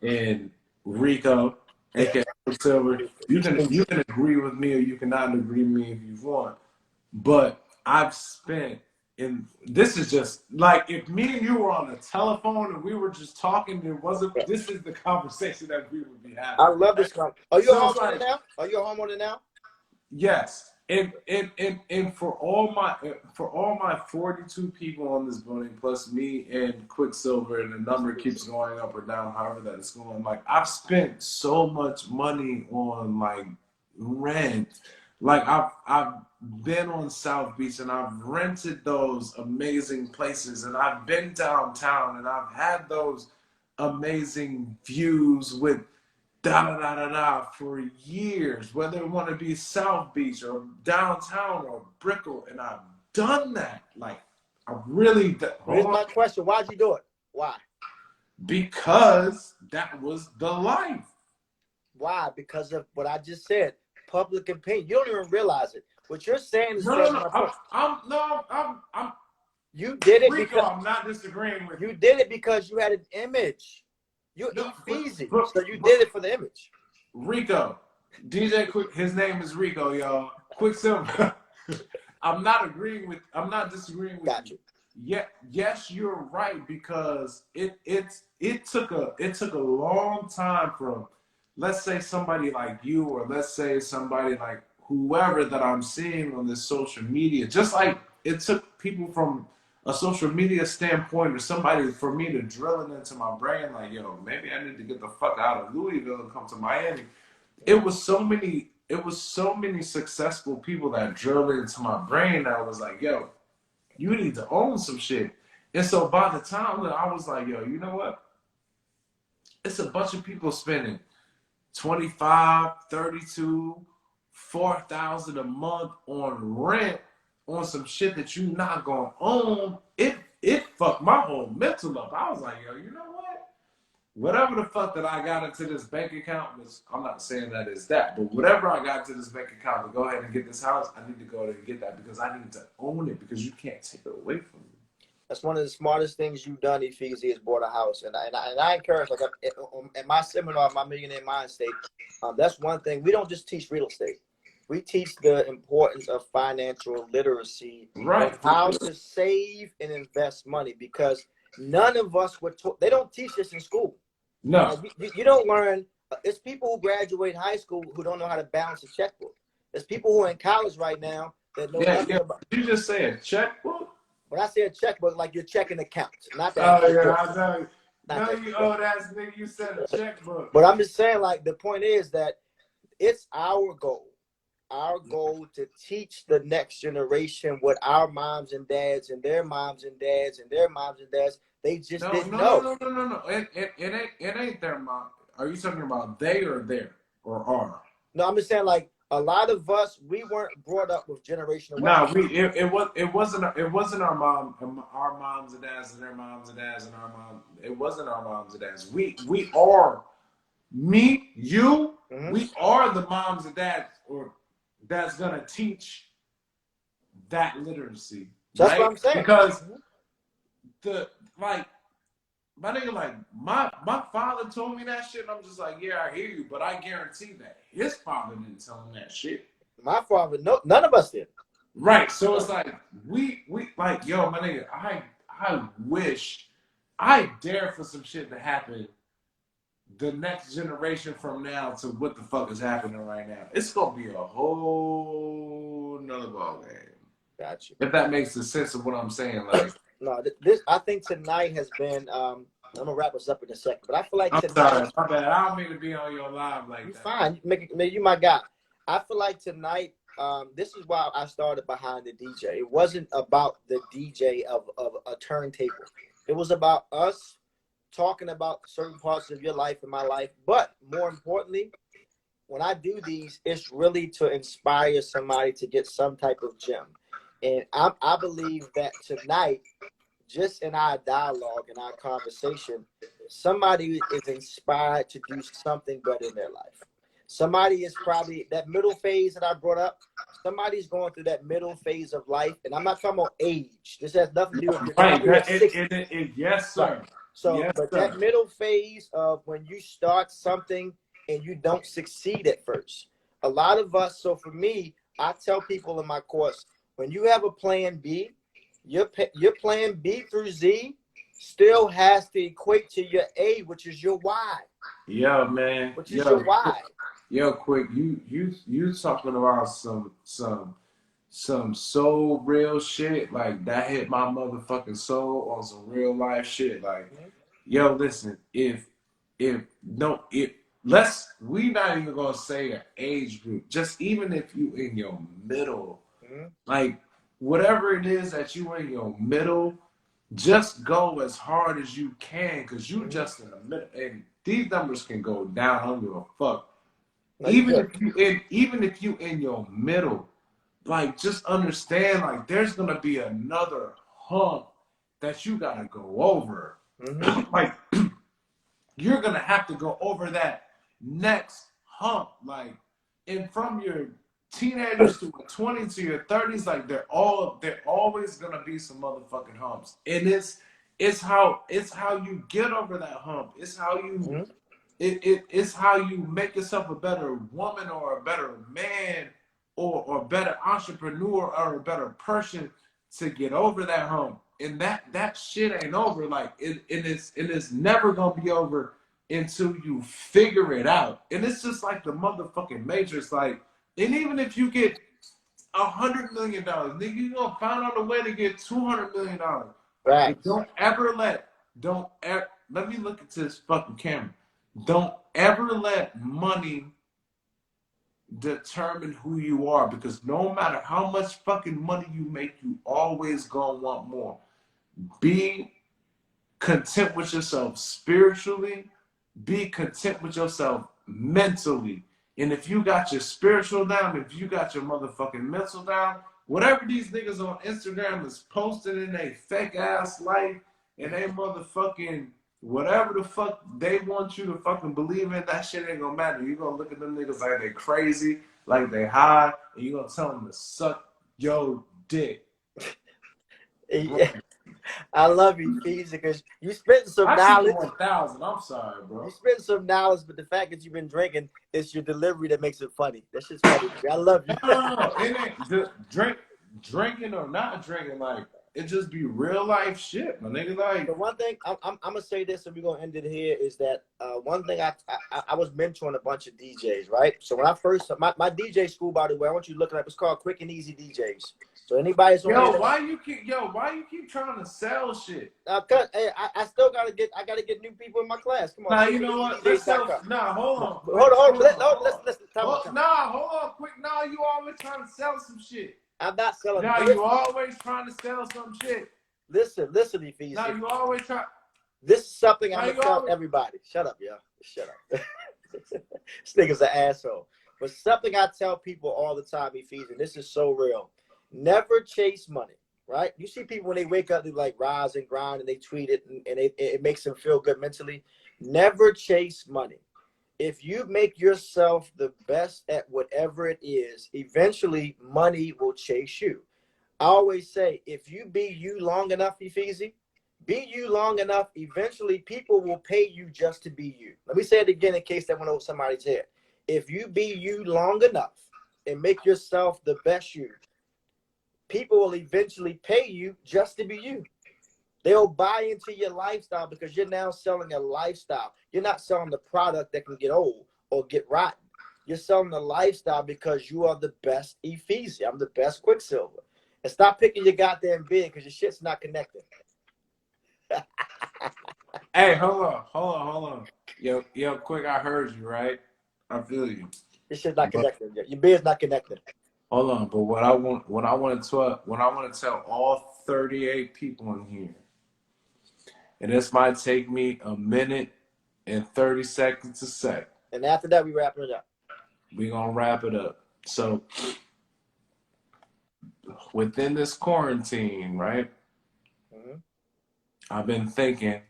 [SPEAKER 2] and Rico, aka Silver, you can agree with me or you cannot agree with me if you want. But I've spent, and this is just like if me and you were on the telephone and we were just talking, this is the conversation that we would be having.
[SPEAKER 1] I love this conversation. Are you a homeowner now? Are you a homeowner now?
[SPEAKER 2] Yes. And for all my 42 people on this building, plus me and QuickSilvas, and the number keeps going up or down, however that it's going, like, I've spent so much money on, like, rent. Like, I've been on South Beach and I've rented those amazing places, and I've been downtown and I've had those amazing views with for years, whether it want to be South Beach or downtown or Brickell, and I've done that. Like, I really.
[SPEAKER 1] Here's my question: why'd you do it? Why?
[SPEAKER 2] Because that was the life.
[SPEAKER 1] Why? Because of what I just said. Public opinion. You don't even realize it. What you're saying is you did it
[SPEAKER 2] Rico,
[SPEAKER 1] because
[SPEAKER 2] I'm not disagreeing with you.
[SPEAKER 1] You did it because you had an image. You
[SPEAKER 2] No,
[SPEAKER 1] eat Feezy,
[SPEAKER 2] but-
[SPEAKER 1] so you did it for the image.
[SPEAKER 2] Rico, DJ Quick, his name is Rico, y'all. QuickSilvas. I'm not disagreeing with
[SPEAKER 1] Got you.
[SPEAKER 2] Yeah, yes, you're right, because it took a long time from, let's say, somebody like you, or let's say somebody like whoever that I'm seeing on this social media, just like it took people from a social media standpoint, or somebody, for me to drill it into my brain, like, yo, maybe I need to get the fuck out of Louisville and come to Miami. It was so many successful people that drilled it into my brain that I was like, yo, you need to own some shit. And so by the time that I was like, yo, you know what? It's a bunch of people spending 25, 32, 4,000 a month on rent on some shit that you not gonna own. It fucked my whole mental up. I was like, yo, you know what? Whatever the fuck that I got into this bank account, was, I'm not saying that is that, but whatever I got into this bank account to go ahead and get this house, I need to go ahead and get that, because I need to own it, because you can't take it away from me.
[SPEAKER 1] That's one of the smartest things you've done, E Feezy, is bought a house. And I encourage, like, in my seminar, my Millionaire Mind State, that's one thing. We don't just teach real estate. We teach the importance of financial literacy,
[SPEAKER 2] Right.
[SPEAKER 1] and how to save and invest money, because none of us were taught. They don't teach this in school.
[SPEAKER 2] No.
[SPEAKER 1] You don't learn. It's people who graduate high school who don't know how to balance a checkbook. There's people who are in college right now that know nothing about.
[SPEAKER 2] Did you just say a checkbook?
[SPEAKER 1] When I say a checkbook, like your checking account, not that.
[SPEAKER 2] Oh, yeah, I know. No, you old ass nigga, you said a checkbook.
[SPEAKER 1] But I'm just saying, like, the point is that it's our goal to teach the next generation what our moms and dads and their moms and dads and their moms and dads, they just didn't know.
[SPEAKER 2] No. It ain't their mom. Are you talking about they or their or are?
[SPEAKER 1] No, I'm just saying, like, a lot of us, we weren't brought up with generational
[SPEAKER 2] wealth. No, it wasn't our moms and dads and their moms and dads and our mom. It wasn't our moms and dads. We are me, you. Mm-hmm. We are the moms and dads, or that's gonna teach that literacy.
[SPEAKER 1] That's right? What I'm saying.
[SPEAKER 2] Because my nigga, like, my father told me that shit, and I'm just like, yeah, I hear you, but I guarantee that his father didn't tell him that shit.
[SPEAKER 1] My father, no, none of us did.
[SPEAKER 2] Right. So it's like we like, yo, my nigga, I wish, I dare for some shit to happen the next generation from now to what the fuck is happening right now. It's gonna be a whole nother ball game.
[SPEAKER 1] Gotcha.
[SPEAKER 2] If that makes the sense of what I'm saying, like.
[SPEAKER 1] No, this, I think tonight has been. I'm gonna wrap us up in a second, but I feel like
[SPEAKER 2] tonight. Sorry, my bad. I don't mean to be on your live like that.
[SPEAKER 1] Fine. You my guy. I feel like tonight. This is why I started behind the DJ. It wasn't about the DJ of a turntable. It was about us talking about certain parts of your life and my life. But more importantly, when I do these, it's really to inspire somebody to get some type of gem. And I believe that tonight, just in our dialogue and our conversation, somebody is inspired to do something better in their life. Somebody is probably, that middle phase that I brought up, somebody's going through that middle phase of life. And I'm not talking about age. This has nothing to do with
[SPEAKER 2] yes, sir.
[SPEAKER 1] Right. So,
[SPEAKER 2] yes,
[SPEAKER 1] but
[SPEAKER 2] sir.
[SPEAKER 1] That middle phase of when you start something and you don't succeed at first. A lot of us, so for me, I tell people in my course, when you have a plan B, your plan B through Z still has to equate to your A, which is your Y.
[SPEAKER 2] Yo, man.
[SPEAKER 1] Which is your Y.
[SPEAKER 2] Yo, quick, you talking about some soul real shit, like that hit my motherfucking soul on some real life shit. Like, yo, listen, we not even gonna say an age group, just even if you in your middle, like whatever it is that you in your middle, just go as hard as you can, because you just in the middle, and these numbers can go down. I don't give a fuck. Even if you in your middle, like, just understand, like, there's gonna be another hump that you gotta go over. Like, you're gonna have to go over that next hump, like, and from your teenagers to your 20s to your 30s, like they're always gonna be some motherfucking humps. And it's how you get over that hump. It's how you it's how you make yourself a better woman or a better man or a better entrepreneur or a better person to get over that hump. And that shit ain't over. Like it's never gonna be over until you figure it out. And it's just like the motherfucking Matrix. Like, and even if you get $100 million, nigga, you gonna find out a way to get $200 million.
[SPEAKER 1] Right.
[SPEAKER 2] But don't ever let me look into this fucking camera. Don't ever let money determine who you are, because no matter how much fucking money you make, you always gonna want more. Be content with yourself spiritually. Be content with yourself mentally. And if you got your spiritual down, if you got your motherfucking mental down, whatever these niggas on Instagram is posting in their fake ass life and they motherfucking whatever the fuck they want you to fucking believe in, that shit ain't gonna matter. You gonna look at them niggas like they crazy, like they high, and you gonna tell them to suck your dick.
[SPEAKER 1] Yeah. I love you, Feezy, because you spent some knowledge.
[SPEAKER 2] 1,000. I'm sorry, bro.
[SPEAKER 1] You spent some knowledge, but the fact that you've been drinking, it's your delivery that makes it funny. That shit's funny. I love you.
[SPEAKER 2] No. It ain't drinking or not drinking. Like, it just be real life shit, my nigga. Like,
[SPEAKER 1] The one thing I'm gonna say this, and we're gonna end it here, is that one thing I was mentoring a bunch of DJs, right? So when I first my DJ school, by the way, I want you to look it up. It's called Quick and Easy DJs. So anybody's on
[SPEAKER 2] why you keep trying to sell shit?
[SPEAKER 1] Cause hey, I still gotta get new people in my class. Come on.
[SPEAKER 2] Nah, you know what? Let's sell. Nah, hold on.
[SPEAKER 1] Hold on. Let's
[SPEAKER 2] nah, hold on, quick. Nah, you always trying to sell some shit.
[SPEAKER 1] I'm not selling.
[SPEAKER 2] Nah, you always trying to sell some shit.
[SPEAKER 1] Listen, E Feezy.
[SPEAKER 2] Nah, you always try.
[SPEAKER 1] This is something I'm gonna tell everybody. Shut up, yo. Shut up. This nigga's an asshole. But something I tell people all the time, E Feezy, and this is so real. Never chase money, right? You see people when they wake up, they like rise and grind and they tweet it and it makes them feel good mentally. Never chase money. If you make yourself the best at whatever it is, eventually money will chase you. I always say, if you be you long enough, E Feezy, be you long enough, eventually people will pay you just to be you. Let me say it again in case that went over somebody's head. If you be you long enough and make yourself the best you, people will eventually pay you just to be you. They'll buy into your lifestyle because you're now selling a lifestyle. You're not selling the product that can get old or get rotten. You're selling the lifestyle because you are the best E Feezy. I'm the best QuickSilvas. And stop picking your goddamn bid because your shit's not connected.
[SPEAKER 2] Hey, hold on. Yo, quick, I heard you, right? I feel you.
[SPEAKER 1] Your shit's not connected. Your bid's not connected.
[SPEAKER 2] Hold on, but what I want to tell all 38 people in here, and this might take me a minute and 30 seconds to say.
[SPEAKER 1] And after that, we wrapping it up.
[SPEAKER 2] We're gonna wrap it up. So within this quarantine, right?
[SPEAKER 1] Mm-hmm.
[SPEAKER 2] I've been thinking,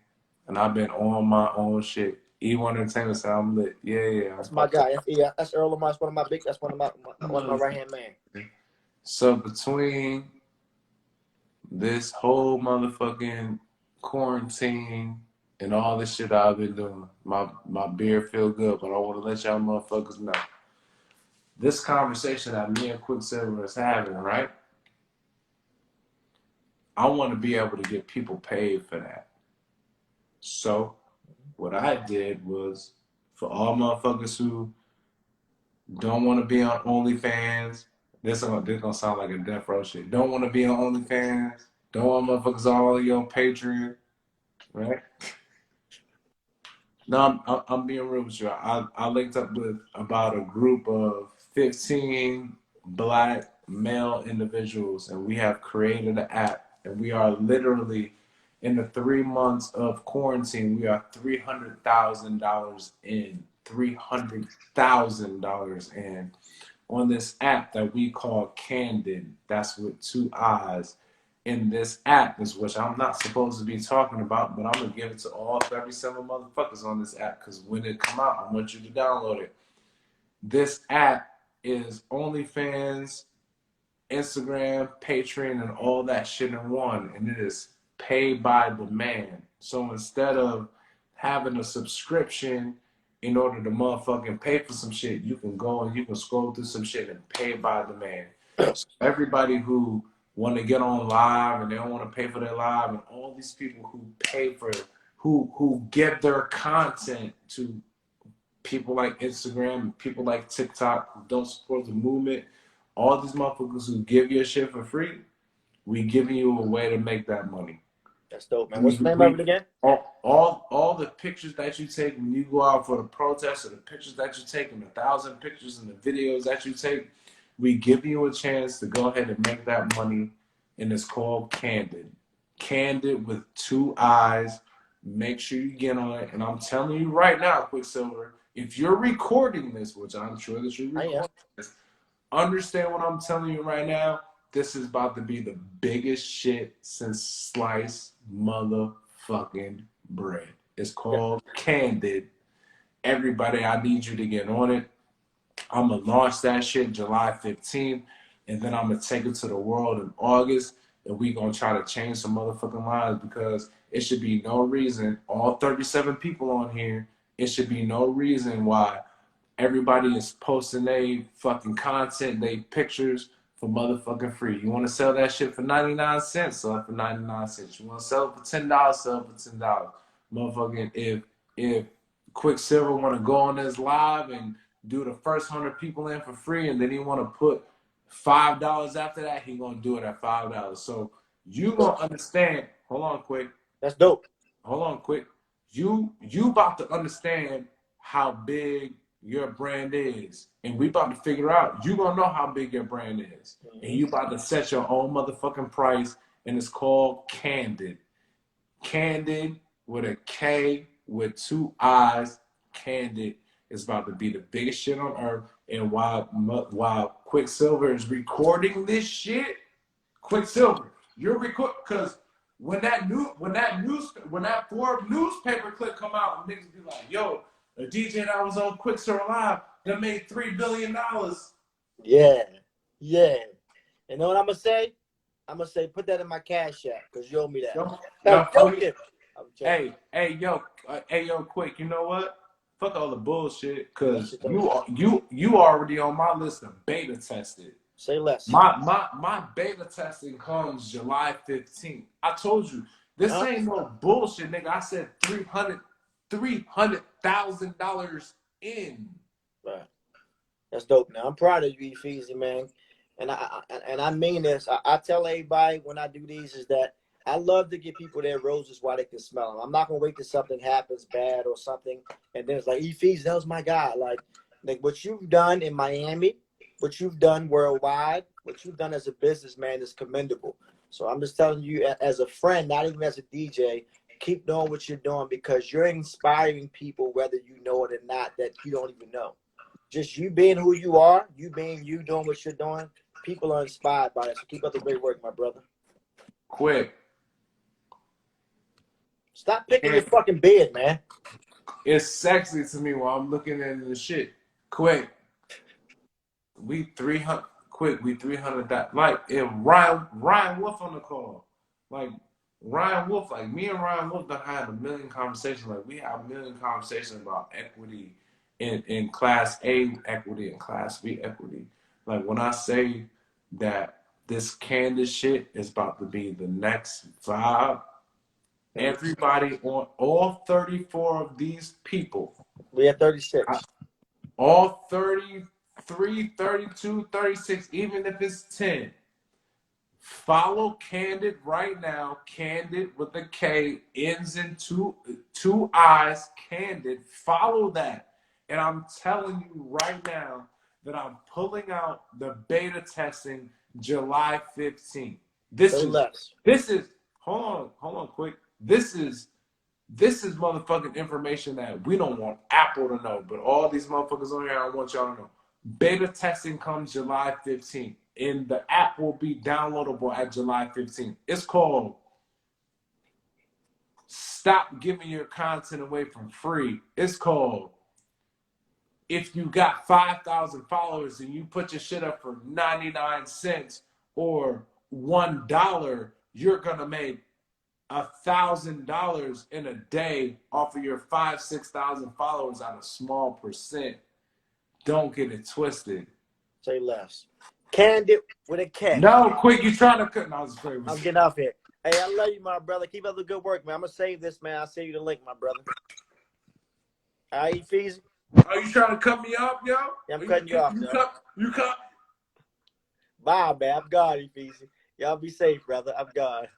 [SPEAKER 2] and I've been on my own shit. E1 Entertainment said I'm lit. Yeah.
[SPEAKER 1] That's my guy. Yeah, that's Earl Lamar. That's one of my right hand man.
[SPEAKER 2] So between this whole motherfucking quarantine and all this shit I've been doing, my beard feel good, but I want to let y'all motherfuckers know. This conversation that me and QuickSilvas is having, right? I want to be able to get people paid for that. So what I did was, for all motherfuckers who don't want to be on OnlyFans, this gonna sound like a death row shit. Don't want to be on OnlyFans. Don't want motherfuckers all on Patreon, right? No, I'm being real with you. I linked up with about a group of 15 black male individuals, and we have created an app, and we are literally, in the 3 months of quarantine, we are $300,000 in. $300,000 in on this app that we call Candid. That's with 2 eyes. In this app is which I'm not supposed to be talking about, but I'm gonna give it to all 37 motherfuckers on this app, because when it come out, I want you to download it. this app is OnlyFans, Instagram, Patreon, and all that shit in one, and it is pay by demand. So instead of having a subscription in order to motherfucking pay for some shit, you can go and you can scroll through some shit and pay by demand. So everybody who want to get on live and they don't want to pay for their live, and all these people who pay for who get their content to people like Instagram, people like TikTok who don't support the movement, all these motherfuckers who give you shit for free, we giving you a way to make that money.
[SPEAKER 1] That's dope, man. What's the name of it again?
[SPEAKER 2] All the pictures that you take when you go out for the protest, or the pictures that you take, and the 1,000 pictures and the videos that you take, we give you a chance to go ahead and make that money, and it's called Candid. Candid with 2 eyes. Make sure you get on it. And I'm telling you right now, QuickSilvas, if you're recording this, which I'm sure that you're recording this, understand what I'm telling you right now. This is about to be the biggest shit since sliced motherfucking bread. It's called Candid. Everybody, I need you to get on it. I'm going to launch that shit July 15th, and then I'm going to take it to the world in August, and we going to try to change some motherfucking lives, because it should be no reason, all 37 people on here, it should be no reason why everybody is posting their fucking content, their pictures for motherfucking free. You want to sell that shit for 99 cents, sell it for 99 cents. You want to sell it for $10, sell it for $10. Motherfucking, if QuickSilvas want to go on this live and do the first 100 people in for free, and then he want to put $5 after that, he gonna do it at $5. So you gonna understand. Hold on, quick.
[SPEAKER 1] That's dope.
[SPEAKER 2] Hold on, quick. You about to understand how big your brand is, and we about to figure out. You gonna know how big your brand is, and you about to set your own motherfucking price, and it's called Candid. Candid with a K with 2 eyes. Candid is about to be the biggest shit on earth. And while QuickSilvas is recording this shit, QuickSilvas, you're recording, because when that Forbes newspaper clip come out, niggas be like, "Yo, a DJ that was on QuickSilvas Live that made $3 billion."
[SPEAKER 1] Yeah. You know what I'm gonna say? I'm gonna say put that in my cash app, because you owe me that.
[SPEAKER 2] I'm
[SPEAKER 1] joking.
[SPEAKER 2] Yo, quick. You know what? Fuck all the bullshit, because you already on my list of beta tested.
[SPEAKER 1] Say less.
[SPEAKER 2] My beta testing comes July 15th. I told you this ain't no bullshit, nigga. I said $300,000 in.
[SPEAKER 1] Right. That's dope. Now I'm proud of you, E Feezy, man. And I mean this. I tell everybody when I do these is that I love to give people their roses while they can smell them. I'm not gonna wait till something happens bad or something, and then it's like, E Feezy, that was my guy. Like what you've done in Miami, what you've done worldwide, what you've done as a businessman is commendable. So I'm just telling you, as a friend, not even as a DJ, keep doing what you're doing, because you're inspiring people, whether you know it or not, that you don't even know. Just you being who you are, you being you, doing what you're doing, people are inspired by it. So keep up the great work, my brother.
[SPEAKER 2] Quick.
[SPEAKER 1] Stop picking your fucking beard, man.
[SPEAKER 2] It's sexy to me while I'm looking at the shit. Quick. We 300. Quick. We 300. That like if Ryan Wolf on the call, like Ryan Wolf, like me and Ryan Wolf done had a million conversations. Like we have a million conversations about equity in Class A equity and Class B equity. Like when I say that this Candace shit is about to be the next vibe, everybody on all 34 of these people.
[SPEAKER 1] We at 36.
[SPEAKER 2] All 33, 32, 36, even if it's 10. Follow Candid right now. Candid with a K, ends in two eyes. Candid. Follow that. And I'm telling you right now that I'm pulling out the beta testing July 15th. This is hold on quick. This is motherfucking information that we don't want Apple to know, but all these motherfuckers on here, I want y'all to know. Beta testing comes July 15th, and the app will be downloadable at July 15th. It's called Stop Giving Your Content Away for Free. It's called if you got 5,000 followers and you put your shit up for 99 cents or $1, you're gonna make $1,000 in a day off of your 6,000 followers at a small percent. Don't get it twisted.
[SPEAKER 1] Say less. Candid with a K.
[SPEAKER 2] No, quick, you trying to cut? No, I was afraid.
[SPEAKER 1] I'm getting off here. Hey, I love you, my brother. Keep up the good work, man. I'm gonna save this, man. I'll save you the link, my brother. All right, E Feezy?
[SPEAKER 2] Are you trying to cut me off, yo?
[SPEAKER 1] Yeah, I'm cutting you off, yo.
[SPEAKER 2] You cut.
[SPEAKER 1] Bye, man. I'm God, E Feezy. Y'all be safe, brother. I'm God.